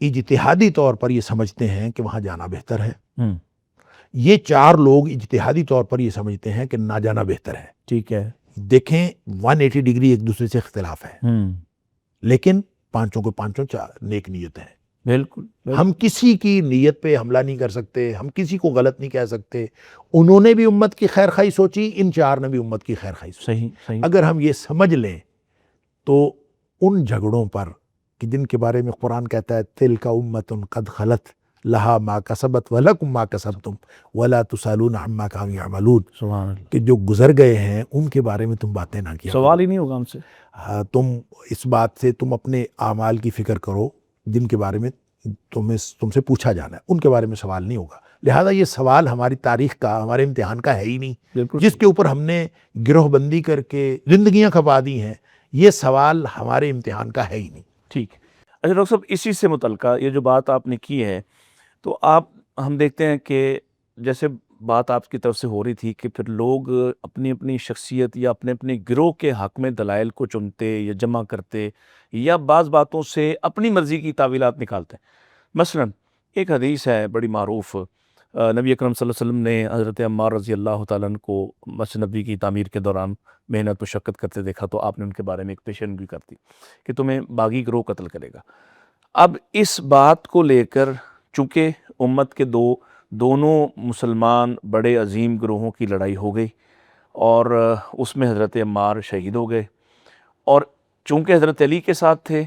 اجتہادی طور پر یہ سمجھتے ہیں کہ وہاں جانا بہتر ہے، ہوں، یہ 4 لوگ اجتہادی طور پر یہ سمجھتے ہیں کہ نہ جانا بہتر ہے۔ ٹھیک ہے۔ دیکھیں 180 ڈگری ایک دوسرے سے اختلاف ہے، ہوں، لیکن 5 کو 5 نیک نیت ہیں۔ بالکل، بالکل۔ ہم کسی کی نیت پہ حملہ نہیں کر سکتے، ہم کسی کو غلط نہیں کہہ سکتے۔ انہوں نے بھی امت کی خیر خواہی سوچی، ان 4 نے بھی امت کی خیر خواہی سوچی۔ صحیح، صحیح۔ اگر ہم یہ سمجھ لیں تو ان جھگڑوں پر کہ جن کے بارے میں قرآن کہتا ہے تلک امت قد خلت لہا ما کسبت ولکم ما کسبتم ولا تسالون عما کانوا یعملون، سبحان اللہ، کہ جو گزر گئے ہیں ان کے بارے میں تم باتیں نہ کیا سوال ہی نہیں ہوگا ہم سے۔ کرو۔ تم اس بات سے تم اپنے اعمال کی فکر کرو جن کے بارے میں تم سے پوچھا جانا ہے، ان کے بارے میں سوال نہیں ہوگا۔ لہذا یہ سوال ہماری تاریخ کا، ہمارے امتحان کا ہے ہی نہیں، بالکل جس کے اوپر ہم نے گروہ بندی کر کے زندگیاں کھپا دی ہیں، یہ سوال ہمارے امتحان کا ہے ہی نہیں۔ ٹھیک ہے۔ اچھا ڈاکٹر صاحب، اسی سے متعلقہ یہ جو بات آپ نے کی ہے، تو ہم دیکھتے ہیں کہ جیسے بات آپ کی طرف سے ہو رہی تھی کہ پھر لوگ اپنی اپنی شخصیت یا اپنے اپنے گروہ کے حق میں دلائل کو چنتے یا جمع کرتے یا بعض باتوں سے اپنی مرضی کی تعویلات نکالتے ہیں۔ مثلا ایک حدیث ہے بڑی معروف، نبی اکرم صلی اللہ علیہ وسلم نے حضرت عمار رضی اللہ تعالیٰ عنہ کو مسجد نبی کی تعمیر کے دوران محنت مشقت کرتے دیکھا، تو آپ نے ان کے بارے میں ایک پیشن گوئی کر دی کہ تمہیں باغی گروہ قتل کرے گا۔ اب اس بات کو لے کر چونکہ امت کے دونوں مسلمان بڑے عظیم گروہوں کی لڑائی ہو گئی، اور اس میں حضرت عمار شہید ہو گئے، اور چونکہ حضرت علی کے ساتھ تھے،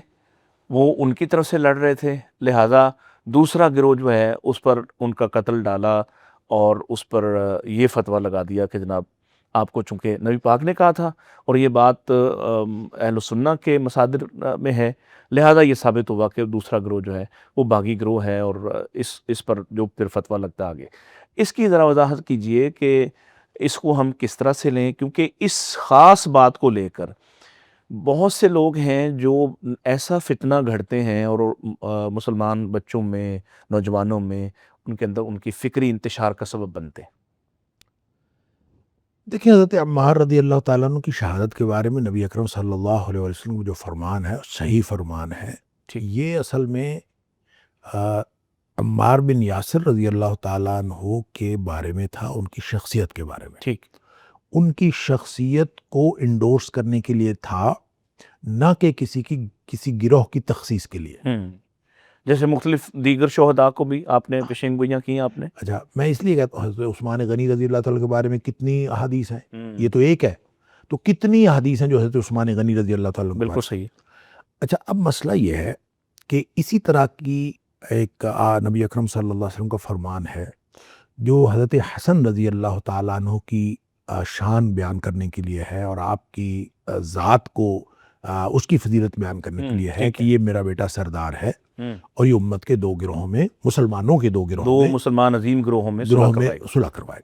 وہ ان کی طرف سے لڑ رہے تھے، لہٰذا دوسرا گروہ جو ہے اس پر ان کا قتل ڈالا، اور اس پر یہ فتویٰ لگا دیا کہ جناب آپ کو چونکہ نبی پاک نے کہا تھا اور یہ بات اہل سنہ کے مصادر میں ہے، لہذا یہ ثابت ہوا کہ دوسرا گروہ جو ہے وہ باغی گروہ ہے، اور اس پر جو پھر فتویٰ لگتا آگے۔ اس کی ذرا وضاحت کیجئے کہ اس کو ہم کس طرح سے لیں، کیونکہ اس خاص بات کو لے کر بہت سے لوگ ہیں جو ایسا فتنہ گھڑتے ہیں، اور مسلمان بچوں میں، نوجوانوں میں، ان کے اندر ان کی فکری انتشار کا سبب بنتے ہیں۔ دیکھیں حضرت عمار رضی اللہ تعالیٰ عنہ کی شہادت کے بارے میں نبی اکرم صلی اللہ علیہ وسلم جو فرمان ہے صحیح فرمان ہے، یہ اصل میں عمار بن یاسر رضی اللہ تعالیٰ عنہ کے بارے میں تھا، ان کی شخصیت کے بارے میں۔ ٹھیک۔ ان کی شخصیت کو انڈورس کرنے کے لیے تھا، نہ کہ کسی گروہ کی تخصیص کے لیے۔ جیسے مختلف دیگر شہداء کو بھی آپ نے پیشین گوئیاں کی آپ نے۔ اچھا، میں اس لیے کہتا ہوں حضرت عثمان غنی رضی اللہ تعالیٰ کے بارے میں کتنی احادیث ہیں، یہ تو ایک ہے، تو کتنی احادیث ہیں جو حضرت عثمان غنی رضی اللہ تعالیٰ کے بالکل بارے میں۔ صحیح۔ اچھا، اب مسئلہ یہ ہے کہ اسی طرح کی ایک نبی اکرم صلی اللہ علیہ وسلم کا فرمان ہے جو حضرت حسن رضی اللہ تعالیٰ عنہ کی شان بیان کرنے کے لیے ہے، اور آپ کی ذات کو اس کی فضیلت بیان کرنے کے لیے ہے کہ یہ میرا بیٹا سردار ہے، اور یہ امت کے دو گروہوں میں، مسلمانوں کے دو گروہوں میں، مسلمان عظیم گروہوں میں صلح کروائے۔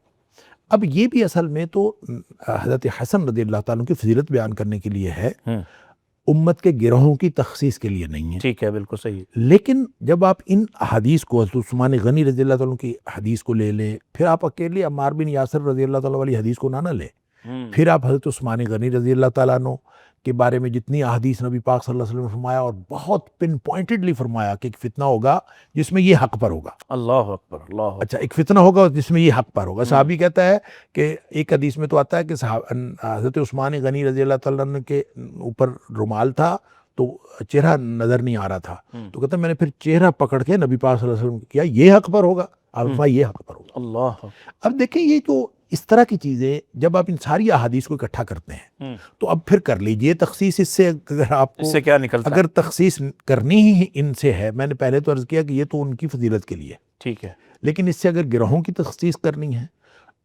اب یہ بھی اصل میں تو حضرت حسن رضی اللہ تعالیٰ کی فضیلت بیان کرنے کے لیے ہے، امت کے گروہوں کی تخصیص کے لیے نہیں ہے۔ ٹھیک ہے، بالکل صحیح۔ لیکن جب آپ ان حدیث کو، حضرت عثمان غنی رضی اللہ تعالیٰ کی حدیث کو لے لیں، پھر آپ اکیلے عمار بن یاسر رضی اللہ تعالیٰ والی حدیث کو نہ لیں، پھر آپ حضرت عثمان غنی رضی اللہ تعالیٰ عنہ کے بارے میں جتنی احادیث نبی پاک صلی اللہ علیہ وسلم نے فرمایا، اور بہت پن پوائنٹڈلی فرمایا کہ ایک فتنہ ہوگا جس میں یہ حق پر ہوگا۔ اللہ اکبر، اللہ اکبر۔ اچھا، ایک فتنہ ہوگا جس میں یہ حق پر ہوگا۔ صحابی کہتا ہے کہ ایک حدیث میں تو آتا ہے کہ حضرت عثمان غنی رضی اللہ تعالیٰ عنہ کے اوپر رومال تھا تو چہرہ نظر نہیں آ رہا تھا، تو کہتا ہے میں نے پھر چہرہ پکڑ کے نبی پاک صلی اللہ علیہ وسلم کیا، یہ حق پر ہوگا، آپ یہ حق پر ہوگا۔ اللہ۔ اب دیکھیں، یہ جو اس طرح کی چیزیں جب آپ ان ساری احادیث کو اکٹھا کرتے ہیں تو اب پھر کر لیجئے تخصیص۔ اس سے اگر آپ کو، اس سے کیا نکلتا ہے؟ اگر تخصیص کرنی ہی ان سے ہے، میں نے پہلے تو عرض کیا کہ یہ تو ان کی فضیلت کے لیے، ٹھیک ہے، لیکن اس سے اگر گروہوں کی تخصیص کرنی ہے،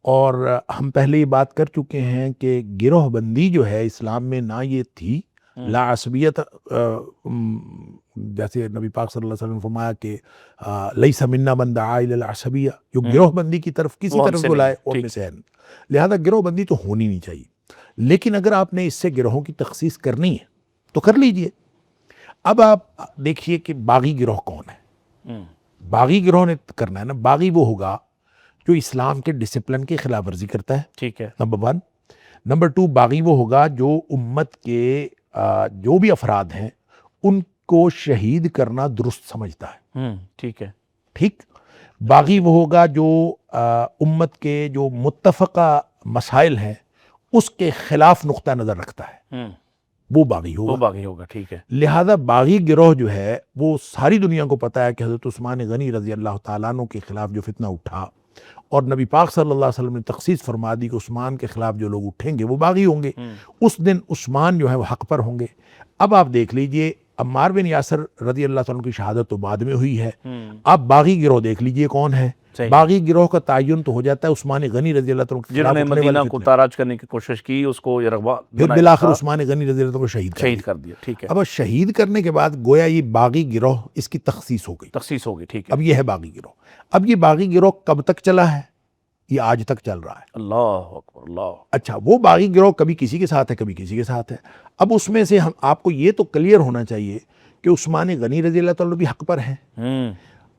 اور ہم پہلے یہ بات کر چکے ہیں کہ گروہ بندی جو ہے اسلام میں نہ یہ تھی، لا عصبیت، جیسے نبی پاک صلی اللہ علیہ وسلم نے فرمایا کہ لیس منا من دعا الی العصبیہ، جو گروہ بندی کی طرف کسی طرف بلائے اور میں سے ہے، لہذا گروہ بندی تو ہونی نہیں چاہیے۔ لیکن اگر آپ نے اس سے گروہوں کی تخصیص کرنی ہے تو کر لیجئے۔ اب آپ دیکھیے کہ باغی گروہ کون ہے۔ باغی گروہ نے کرنا ہے نا، باغی وہ ہوگا جو اسلام کے ڈسپلن کی خلاف ورزی کرتا ہے، ٹھیک ہے، نمبر 1۔ نمبر 2، باغی وہ ہوگا جو امت کے جو بھی افراد ہیں ان کو شہید کرنا درست سمجھتا ہے، ٹھیک ہے، ٹھیک۔ باغی وہ ہوگا جو امت کے جو متفقہ مسائل ہیں اس کے خلاف نقطہ نظر رکھتا ہے، وہ باغی ہوگا، وہ باغی ہوگا، ٹھیک ہے۔ لہذا باغی گروہ جو ہے وہ ساری دنیا کو پتہ ہے کہ حضرت عثمان غنی رضی اللہ تعالیٰ عنہ کے خلاف جو فتنہ اٹھا، اور نبی پاک صلی اللہ علیہ وسلم نے تخصیص فرما دی کہ عثمان کے خلاف جو لوگ اٹھیں گے وہ باغی ہوں گے، اس دن عثمان جو ہے وہ حق پر ہوں گے۔ اب آپ دیکھ لیجئے، عمار بن یاسر رضی اللہ تعالیٰ عنہ کی شہادت تو بعد میں ہوئی ہے، اب باغی گروہ دیکھ لیجئے کون ہے۔ باغی گروہ کا تعین تو ہو جاتا ہے عثمان غنی رضی اللہ تعالیٰ عنہ کے خلاف، جنہوں نے مدینہ کو تاراج کرنے کی کوشش کی، اس کو یہ رغبہ پھر بالآخر عثمان غنی رضی اللہ عنہ کو شہید کر دیا، ٹھیک ہے۔ اب شہید کرنے کے بعد گویا یہ باغی گروہ، اس کی تخصیص ہو گئی، تخصیص ہوگی، ٹھیک ہے۔ اب یہ ہے باغی گروہ۔ اب یہ باغی گروہ کب تک چلا ہے؟ یہ آج تک چل رہا ہے۔ اللہ اکبر، اللہ۔ اچھا، وہ باغی گروہ کبھی کسی کے ساتھ ہے، کبھی کسی کے ساتھ ہے۔ اب اس میں سے ہم آپ کو یہ تو کلیئر ہونا چاہیے کہ عثمان غنی رضی اللہ تعالیٰ بھی حق پر ہیں،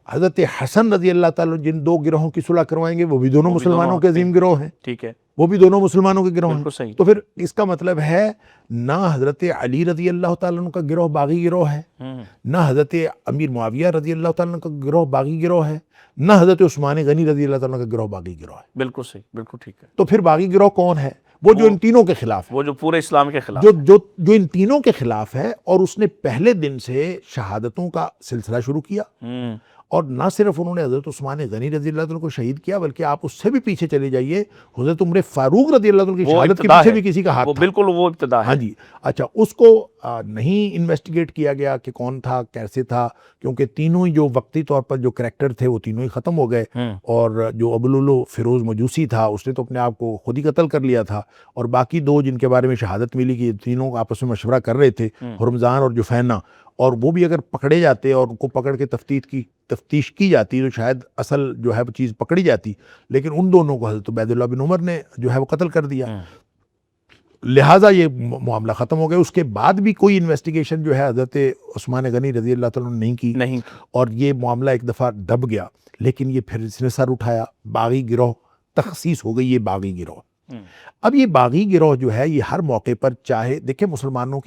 حضرت حسن رضی اللہ تعالیٰ جن دو گروہوں کی صلح کروائیں گے وہ بھی دونوں مسلمانوں کے عظیم گروہ ہیں، ٹھیک ہے، وہ بھی دونوں مسلمانوں کے گروہ بالکل صحیح۔ ہیں۔ تو پھر اس کا مطلب ہے نہ حضرت علی رضی اللہ تعالیٰ عنہ کا گروہ باغی گروہ ہے، نہ حضرت امیر معاویہ رضی اللہ تعالیٰ عنہ کا گروہ باغی گروہ ہے، نہ حضرت عثمان غنی رضی اللہ تعالیٰ عنہ کا گروہ باغی گروہ ہے۔ بالکل صحیح، بالکل ٹھیک ہے۔ تو پھر باغی گروہ کون ہے؟ وہ جو ان تینوں کے خلاف ہے، وہ جو پورے اسلام کے خلاف، جو ان تینوں کے خلاف ہے، اور اس نے پہلے دن سے شہادتوں کا سلسلہ شروع کیا، اور نہ صرف انہوں نے حضرت عثمان غنی رضی اللہ عنہ کو شہید کیا، بلکہ آپ اس سے بھی پیچھے چلے جائیے، حضرت عمر فاروق رضی اللہ عنہ کی شہادت کے پیچھے بھی کسی کا ہاتھ تھا، بالکل وہ ابتدا ہے۔ ہاں جی، اچھا، اس کو نہیں انویسٹیگیٹ کیا گیا کہ کون تھا، کیسے تھا، کیونکہ تینوں ہی جو وقتی طور پر جو کریکٹر تھے وہ تینوں ہی ختم ہو گئے، اور جو ابوالولو فیروز مجوسی تھا اس نے تو اپنے آپ کو خود ہی قتل کر لیا تھا، اور باقی دو جن کے بارے میں شہادت ملی کہ تینوں آپس میں مشورہ کر رہے تھے، ہرمزان اور جفینہ، اور وہ بھی اگر پکڑے جاتے اور ان کو پکڑ کے تفتیش کی جاتی تو شاید اصل جو ہے وہ چیز پکڑی جاتی، لیکن ان دونوں کو حضرت عبید اللہ بن عمر نے جو ہے وہ قتل کر دیا، لہٰذا یہ معاملہ ختم ہو گیا۔ اس کے بعد بھی کوئی انویسٹیگیشن جو ہے حضرت عثمان غنی رضی اللہ تعالیٰ نے نہیں کی، اور یہ معاملہ ایک دفعہ دب گیا، لیکن یہ پھر اس نے سر اٹھایا، باغی گروہ تخصیص ہو گئی، یہ باغی گروہ۔ اب یہ باغی گروہ جو ہے یہ ہر موقع پر، چاہے دیکھیں مسلمانوں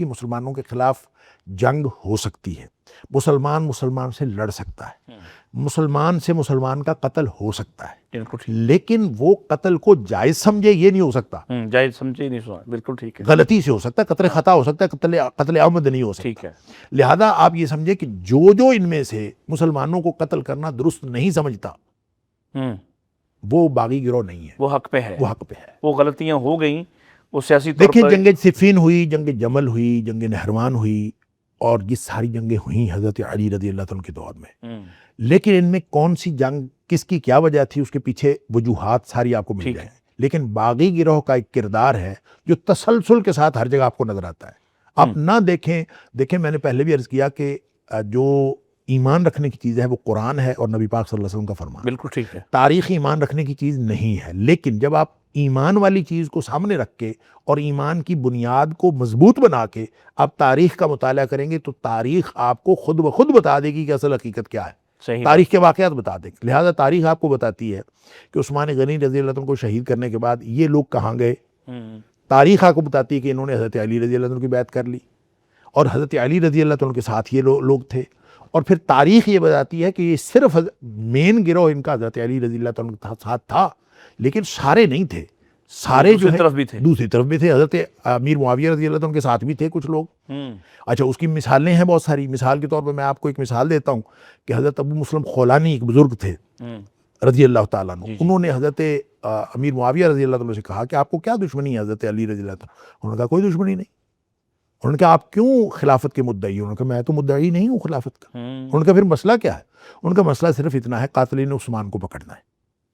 کے خلاف جنگ ہو سکتی ہے، مسلمان سے لڑ سکتا ہے، مسلمان سے مسلمان کا قتل ہو سکتا ہے، بالکل ٹھیک، لیکن وہ قتل کو جائز سمجھے یہ نہیں ہو سکتا، جائز سمجھے نہیں سنا، بالکل ٹھیک ہے، غلطی سے ہو سکتا ہے، قتل خطا ہو سکتا ہے، قتل عمد نہیں ہو سکتا۔ ٹھیک ہے، لہذا آپ یہ سمجھے کہ جو ان میں سے مسلمانوں کو قتل کرنا درست نہیں سمجھتا وہ باغی گروہ نہیں ہے، وہ حق پہ ہے، وہ حق پہ ہے۔ وہ غلطیاں ہو گئیں، وہ سیاسی طور دیکھیں پر جنگ صفین ہوئی، جنگ جمل ہوئی، جنگ نہروان ہوئی، اور یہ ساری جنگیں ہوئیں حضرت علی رضی اللہ عنہ کے دور میں، لیکن ان میں کون سی جنگ کس کی کیا وجہ تھی اس کے پیچھے وجوہات ساری آپ کو مل ٹھیک جائیں، لیکن باغی گروہ کا ایک کردار ہے جو تسلسل کے ساتھ ہر جگہ آپ کو نظر آتا ہے۔ آپ نہ دیکھیں میں نے پہلے بھی عرض کیا کہ جو ایمان رکھنے کی چیز ہے وہ قرآن ہے اور نبی پاک صلی اللہ علیہ وسلم کا فرمان، بالکل ٹھیک ہے، تاریخ ایمان رکھنے کی چیز نہیں ہے، لیکن جب آپ ایمان والی چیز کو سامنے رکھ کے اور ایمان کی بنیاد کو مضبوط بنا کے آپ تاریخ کا مطالعہ کریں گے تو تاریخ آپ کو خود بخود بتا دے گی کہ اصل حقیقت کیا ہے، صحیح، تاریخ کے واقعات بتا دے گی۔ لہذا تاریخ آپ کو بتاتی ہے کہ عثمان غنی رضی اللہ عنہ کو شہید کرنے کے بعد یہ لوگ کہاں گئے، تاریخ آپ کو بتاتی ہے کہ انہوں نے حضرت علی رضی اللہ عنہ کی بیعت کر لی اور حضرت علی رضی اللہ عنہ کے ساتھ یہ لوگ تھے، اور پھر تاریخ یہ بتاتی ہے کہ یہ صرف مین گروہ ان کا حضرت علی رضی اللہ عنہ کے ساتھ تھا، لیکن سارے نہیں تھے، سارے جو دوسری ہے طرف بھی تھے، دوسری طرف بھی تھے، حضرت امیر معاویہ رضی اللہ عنہ کے ساتھ بھی تھے کچھ لوگ۔ اچھا اس کی مثالیں ہیں بہت ساری، مثال کے طور پر میں آپ کو ایک مثال دیتا ہوں کہ حضرت ابو مسلم خولانی ایک بزرگ تھے رضی اللہ تعالیٰ عنہ، انہوں نے حضرت امیر معاویہ رضی اللہ عنہ سے کہا کہ آپ کو کیا دشمنی ہے حضرت علی رضی اللہ عنہ؟ انہوں نے کہا کوئی دشمنی نہیں۔ انہوں نے کہا آپ کیوں خلافت کے مدعی؟ انہوں نے کہا میں تو مدعی نہیں ہوں خلافت کا۔ انہوں نے کہا پھر مسئلہ کیا ہے؟ ان کا مسئلہ صرف اتنا ہے قاتلین عثمان کو پکڑنا ہے۔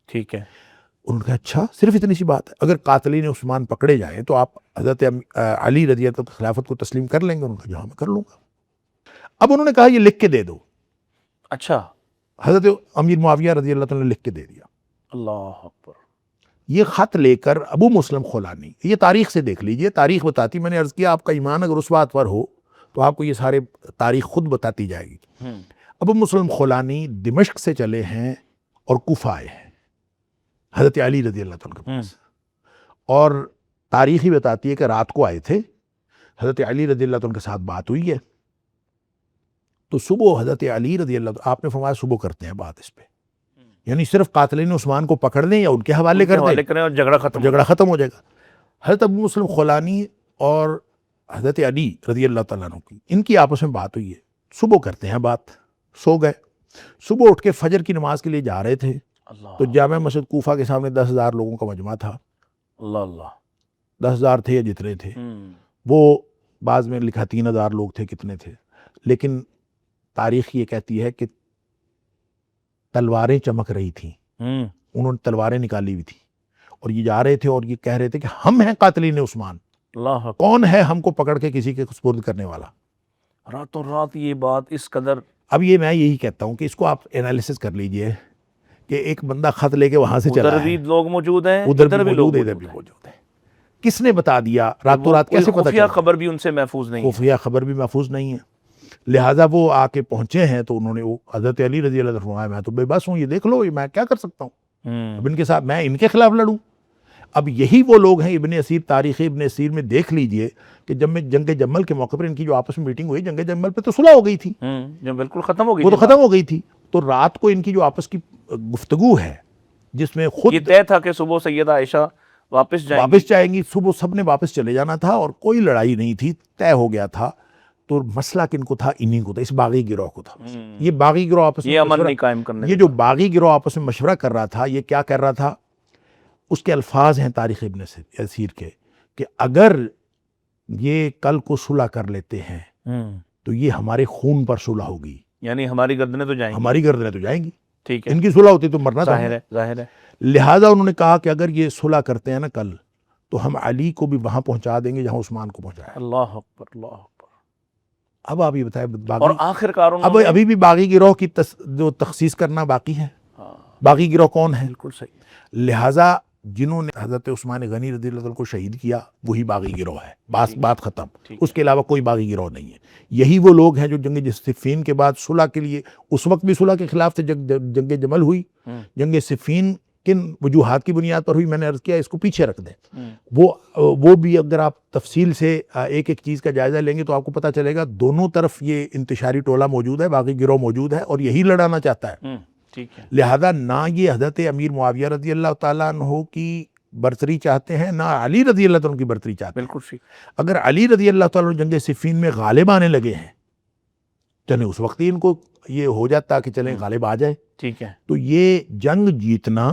ٹھیک ہے، انہوں نے کہا اچھا صرف اتنی سی بات ہے، اگر قاتلین عثمان پکڑے جائیں تو آپ حضرت علی رضی اللہ عنہ خلافت کو تسلیم کر لیں گے؟ انہوں نے کہا جہاں میں کر لوں گا۔ اب انہوں نے کہا یہ لکھ کے دے دو، اچھا، حضرت امیر معاویہ رضی اللہ عنہ نے لکھ کے دے دیا۔ اللہ اکبر، یہ خط لے کر ابو مسلم خولانی، یہ تاریخ سے دیکھ لیجئے، تاریخ بتاتی، میں نے عرض کیا آپ کا ایمان اگر اس بات پر ہو تو آپ کو یہ سارے تاریخ خود بتاتی جائے گی۔ ابو مسلم خولانی دمشق سے چلے ہیں اور کوفہ آئے ہیں حضرت علی رضی اللہ عنہ کے پاس، اور تاریخ ہی بتاتی ہے کہ رات کو آئے تھے، حضرت علی رضی اللہ عنہ کے ساتھ بات ہوئی ہے، تو صبح حضرت علی رضی اللہ عنہ، آپ نے فرمایا صبح کرتے ہیں بات اس پہ، یعنی صرف قاتلین عثمان کو پکڑ لیں یا ان کے حوالے کر دیں کریں اور جھگڑا ختم ہو جائے گا۔ حضرت ابو مسلم خولانی اور حضرت علی رضی اللہ تعالیٰ عنہ کی ان کی آپس میں بات ہوئی ہے، صبح کرتے ہیں بات، سو گئے، صبح اٹھ کے فجر کی نماز کے لیے جا رہے تھے تو جامع مسجد کوفہ کے سامنے 10,000 لوگوں کا مجمع تھا، اللہ 10,000 تھے یا جتنے تھے، وہ بعض میں لکھا 3,000 لوگ تھے، کتنے تھے، لیکن تاریخ یہ کہتی ہے کہ تلواریں چمک رہی تھیں، انہوں نے تلواریں نکالی ہوئی تھی اور یہ جا رہے تھے اور یہ کہہ رہے تھے کہ ہم ہیں قاتلین عثمان، اللہ کون ہے ہم کو پکڑ کے کسی کے سپرد کرنے والا۔ راتوں رات یہ بات اس قدر، اب یہ میں یہی کہتا ہوں کہ اس کو آپ انالیسس کر لیجئے کہ ایک بندہ خط لے کے وہاں سے چلا ادھر ہے، بھی لوگ موجود ہیں، ادھر بھی لوگ موجود ہے، ادھر بھی موجود ہے، کس نے بتا دیا؟ راتوں رات کیسے پتہ خفیہ چلا؟ خبر بھی ان سے محفوظ نہیں ہے، خفیہ خبر بھی محفوظ نہیں ہے، لہٰذا وہ آ کے پہنچے ہیں تو انہوں نے وہ حضرت علی رضی اللہ عنہ فرمایا میں تو بے بس ہوں، یہ دیکھ لو میں کیا کر سکتا ہوں، اب ان کے ساتھ میں ان کے خلاف لڑوں؟ اب یہی وہ لوگ ہیں، ابن اسیر، تاریخ ابن اسیر میں دیکھ لیجئے کہ جب میں جنگ جمل کے موقع پر ان کی جو آپس میں میٹنگ ہوئی، جنگ جمل پہ تو صلح ہو گئی تھی، جو بالکل ختم ہو گئی، وہ تو ختم ہو گئی تھی، تو رات کو ان کی جو آپس کی گفتگو ہے جس میں خود یہ طے تھا کہ صبح سیدہ عائشہ واپس جائیں گی، صبح سب نے واپس چلے جانا تھا اور کوئی لڑائی نہیں تھی، طے ہو گیا تھا، تو مسئلہ کن کو تھا؟ انہی کو تھا، اس باغی گروہ کو تھا۔ یہ باغی گروہ آپس میں یہ امن نہیں قائم کرنے، یہ جو باغی گروہ آپس میں مشورہ کر رہا تھا، یہ کیا کر رہا تھا؟ اس کے الفاظ ہیں تاریخ ابن اسیر کے کہ اگر یہ کل کو صلح کر لیتے ہیں تو یہ ہمارے خون پر صلح ہوگی، یعنی ہماری گردنیں تو جائیں گی، ہماری گردنیں تو جائیں گی، ٹھیک ہے، ان کی صلح ہوتی تو مرنا تھا، ظاہر ہے، لہٰذا انہوں نے کہا کہ اگر یہ صلح کرتے ہیں نا کل تو ہم علی کو بھی وہاں پہنچا دیں گے جہاں عثمان کو پہنچایا۔ اللہ اکبر، اللہ اکبر۔ اب آپ یہ بتائیں اور آخر کار ابھی بھی باغی گروہ کی جو تخصیص کرنا باقی ہے، باغی گروہ کون ہے؟ بالکل صحیح، لہٰذا جنہوں نے حضرت عثمان غنی رضی اللہ عنہ کو شہید کیا وہی باغی گروہ ہے، بات ختم، اس کے علاوہ کوئی باغی گروہ نہیں ہے۔ یہی وہ لوگ ہیں جو جنگ صفین کے بعد صلح کے لیے، اس وقت بھی صلح کے خلاف تھے، جنگ جمل ہوئی، جنگ صفین کن وجوہات کی بنیاد پر ہوئی میں نے عرض کیا اس کو پیچھے رکھ دیں. وہ بھی اگر آپ تفصیل سے ایک ایک چیز کا جائزہ لیں گے تو آپ کو پتہ چلے گا دونوں طرف یہ انتشاری ٹولہ موجود ہے, باغی گروہ موجود ہے اور یہی لڑانا چاہتا ہے. لہذا نہ یہ حضرت امیر معاویہ رضی اللہ تعالیٰ عنہ کی برتری چاہتے ہیں, نہ علی رضی اللہ تعالیٰ عنہ کی برتری چاہتے ہیں. بالکل. اگر علی رضی اللہ تعالیٰ عنہ جنگ صفین میں غالب آنے لگے ہیں چلیں اس وقت ہی ان کو یہ ہو جاتا کہ چلیں غالب آ جائے. ٹھیک ہے. تو یہ جنگ جیتنا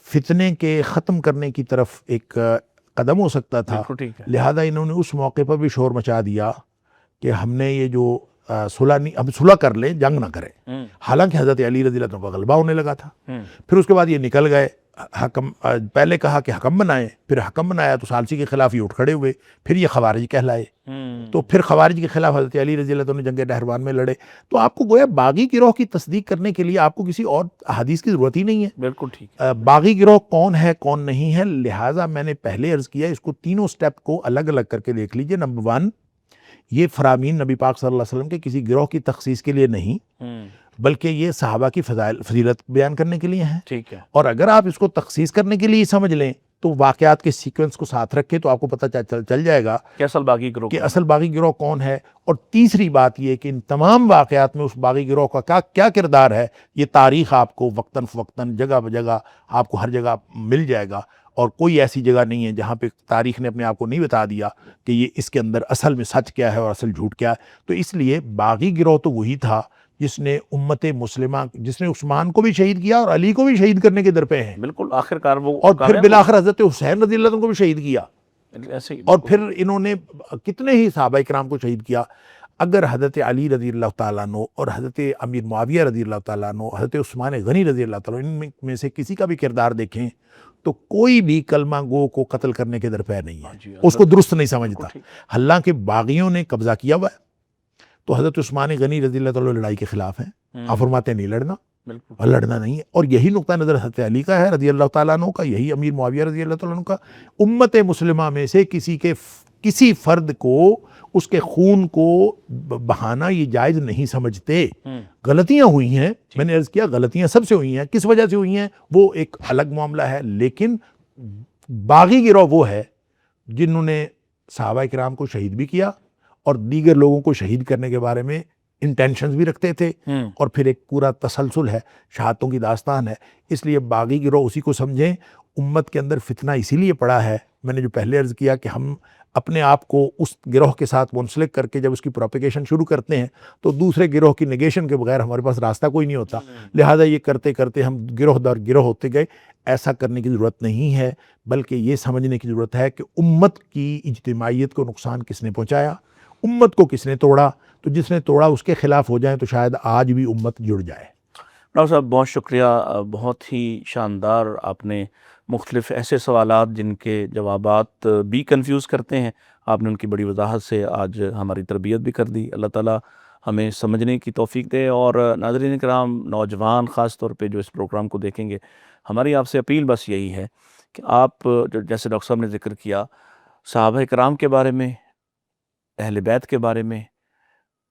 فتنے کے ختم کرنے کی طرف ایک قدم ہو سکتا تھا. لہذا انہوں نے اس موقع پر بھی شور مچا دیا کہ ہم نے یہ جو ہم صلح کر لیں, جنگ نہ کریں. حالانکہ حضرت علی رضی اللہ عنہ کا غلبہ ہونے لگا تھا. پھر اس کے بعد یہ نکل گئے, حکم پہلے کہا کہ حکم بنائیں, پھر حکم بنایا تو ثالثی کے خلاف یہ اٹھ کھڑے ہوئے, پھر یہ خوارج کہلائے. تو پھر خوارج کے خلاف حضرت علی رضی اللہ عنہ جنگ نہروان میں لڑے. تو آپ کو گویا باغی گروہ کی تصدیق کرنے کے لیے آپ کو کسی اور حدیث کی ضرورت ہی نہیں ہے. بالکل ٹھیک. باغی گروہ کون ہے کون نہیں ہے, لہٰذا میں نے پہلے عرض کیا اس کو تینوں سٹیپ کو الگ الگ کر کے دیکھ لیجئے. نمبر 1, یہ فرامین نبی پاک صلی اللہ علیہ وسلم کے کسی گروہ کی تخصیص کے لیے نہیں, بلکہ یہ صحابہ کی فضیلت بیان کرنے کے لیے ہیں. ٹھیک ہے. اور اگر آپ اس کو تخصیص کرنے کے لیے سمجھ لیں تو واقعات کے سیکوینس کو ساتھ رکھے تو آپ کو پتہ چل جائے گا کہ اصل باغی گروہ کون ہے. اور تیسری بات یہ کہ ان تمام واقعات میں اس باغی گروہ کا کیا کردار ہے, یہ تاریخ آپ کو وقتاً فوقتاً جگہ بجگہ آپ کو ہر جگہ مل جائے گا. اور کوئی ایسی جگہ نہیں ہے جہاں پہ تاریخ نے اپنے آپ کو نہیں بتا دیا کہ یہ اس کے اندر اصل میں سچ کیا ہے اور اصل جھوٹ کیا ہے. تو اس لیے باغی گروہ تو وہی تھا جس نے امت مسلمہ, جس نے عثمان کو بھی شہید کیا اور علی کو بھی شہید کرنے کے در پہ ہیں. بالکل آخر کار وہ, اور پھر بالآخر حضرت حسین رضی اللہ عنہ کو بھی شہید کیا. اور پھر انہوں نے کتنے ہی صحابہ کرام کو شہید کیا. اگر حضرت علی رضی اللہ تعالیٰ عنہ اور حضرت امیر معاویہ رضی اللہ تعالیٰ عنہ, حضرت عثمان غنی رضی اللہ تعالیٰ عنہ, ان میں سے کسی کا بھی کردار دیکھیں تو کوئی بھی کلمہ گو کو قتل کرنے کے در پہ نہیں ہے, اس کو درست نہیں سمجھتا. حالانکہ باغیوں نے قبضہ کیا ہوا ہے. تو حضرت عثمان غنی رضی اللہ تعالیٰ لڑائی کے خلاف ہیں, آپ فرماتے ہیں نہیں لڑنا, اور لڑنا نہیں ہے. اور یہی نقطہ نظر حضرت علی کا ہے رضی اللہ تعالیٰ عنہ کا, یہی امیر معاویہ رضی اللہ تعالیٰ عنہ کا. امت مسلمہ میں سے کسی فرد کو اس کے خون کو بہانا یہ جائز نہیں سمجھتے. غلطیاں ہوئی ہیں, میں نے عرض کیا غلطیاں سب سے ہوئی ہیں, کس وجہ سے ہوئی ہیں وہ ایک الگ معاملہ ہے. لیکن باغی گروہ وہ ہے جنہوں نے صحابہ کرام کو شہید بھی کیا اور دیگر لوگوں کو شہید کرنے کے بارے میں انٹینشنز بھی رکھتے تھے, اور پھر ایک پورا تسلسل ہے, شہادتوں کی داستان ہے. اس لیے باغی گروہ اسی کو سمجھیں. امت کے اندر فتنہ اسی لیے پڑا ہے, میں نے جو پہلے عرض کیا کہ ہم اپنے آپ کو اس گروہ کے ساتھ منسلک کر کے جب اس کی پروپیگیشن شروع کرتے ہیں تو دوسرے گروہ کی نیگیشن کے بغیر ہمارے پاس راستہ کوئی نہیں ہوتا. لہٰذا یہ کرتے کرتے ہم گروہ در گروہ ہوتے گئے. ایسا کرنے کی ضرورت نہیں ہے, بلکہ یہ سمجھنے کی ضرورت ہے کہ امت کی اجتماعیت کو نقصان کس نے پہنچایا, امت کو کس نے توڑا. تو جس نے توڑا اس کے خلاف ہو جائیں تو شاید آج بھی امت جڑ جائے. ڈاکٹر صاحب بہت شکریہ, بہت ہی شاندار. آپ نے مختلف ایسے سوالات جن کے جوابات بھی کنفیوز کرتے ہیں, آپ نے ان کی بڑی وضاحت سے آج ہماری تربیت بھی کر دی. اللہ تعالیٰ ہمیں سمجھنے کی توفیق دے. اور ناظرین کرام, نوجوان خاص طور پہ جو اس پروگرام کو دیکھیں گے, ہماری آپ سے اپیل بس یہی ہے کہ آپ جیسے ڈاکٹر صاحب نے ذکر کیا صحابہ کرام کے بارے میں, اہل بیت کے بارے میں,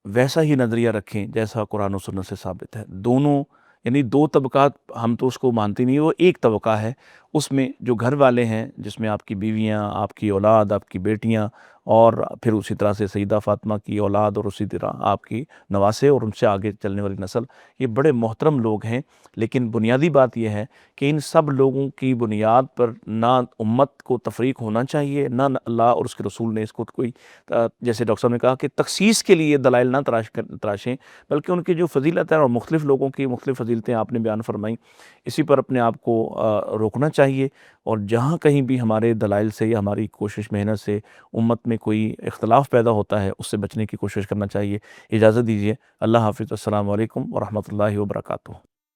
ویسا ہی نظریہ رکھیں جیسا قرآن و سنت سے ثابت ہے. دونوں یعنی دو طبقات ہم تو اس کو مانتے نہیں, وہ ایک طبقہ ہے. اس میں جو گھر والے ہیں, جس میں آپ کی بیویاں, آپ کی اولاد, آپ کی بیٹیاں, اور پھر اسی طرح سے سیدہ فاطمہ کی اولاد, اور اسی طرح آپ کی نواسے اور ان سے آگے چلنے والی نسل, یہ بڑے محترم لوگ ہیں. لیکن بنیادی بات یہ ہے کہ ان سب لوگوں کی بنیاد پر نہ امت کو تفریق ہونا چاہیے, نہ اللہ اور اس کے رسول نے اس کو کوئی, جیسے ڈاکٹر صاحب نے کہا کہ تخصیص کے لیے دلائل نہ تراشیں, بلکہ ان کی جو فضیلت ہے اور مختلف لوگوں کی مختلف فضیلتیں آپ نے بیان فرمائیں, اسی پر اپنے آپ کو روکنا چاہیے. اور جہاں کہیں بھی ہمارے دلائل سے یا ہماری کوشش محنت سے امت میں کوئی اختلاف پیدا ہوتا ہے, اس سے بچنے کی کوشش کرنا چاہیے. اجازت دیجیے. اللہ حافظ. السلام علیکم ورحمۃ اللہ وبرکاتہ.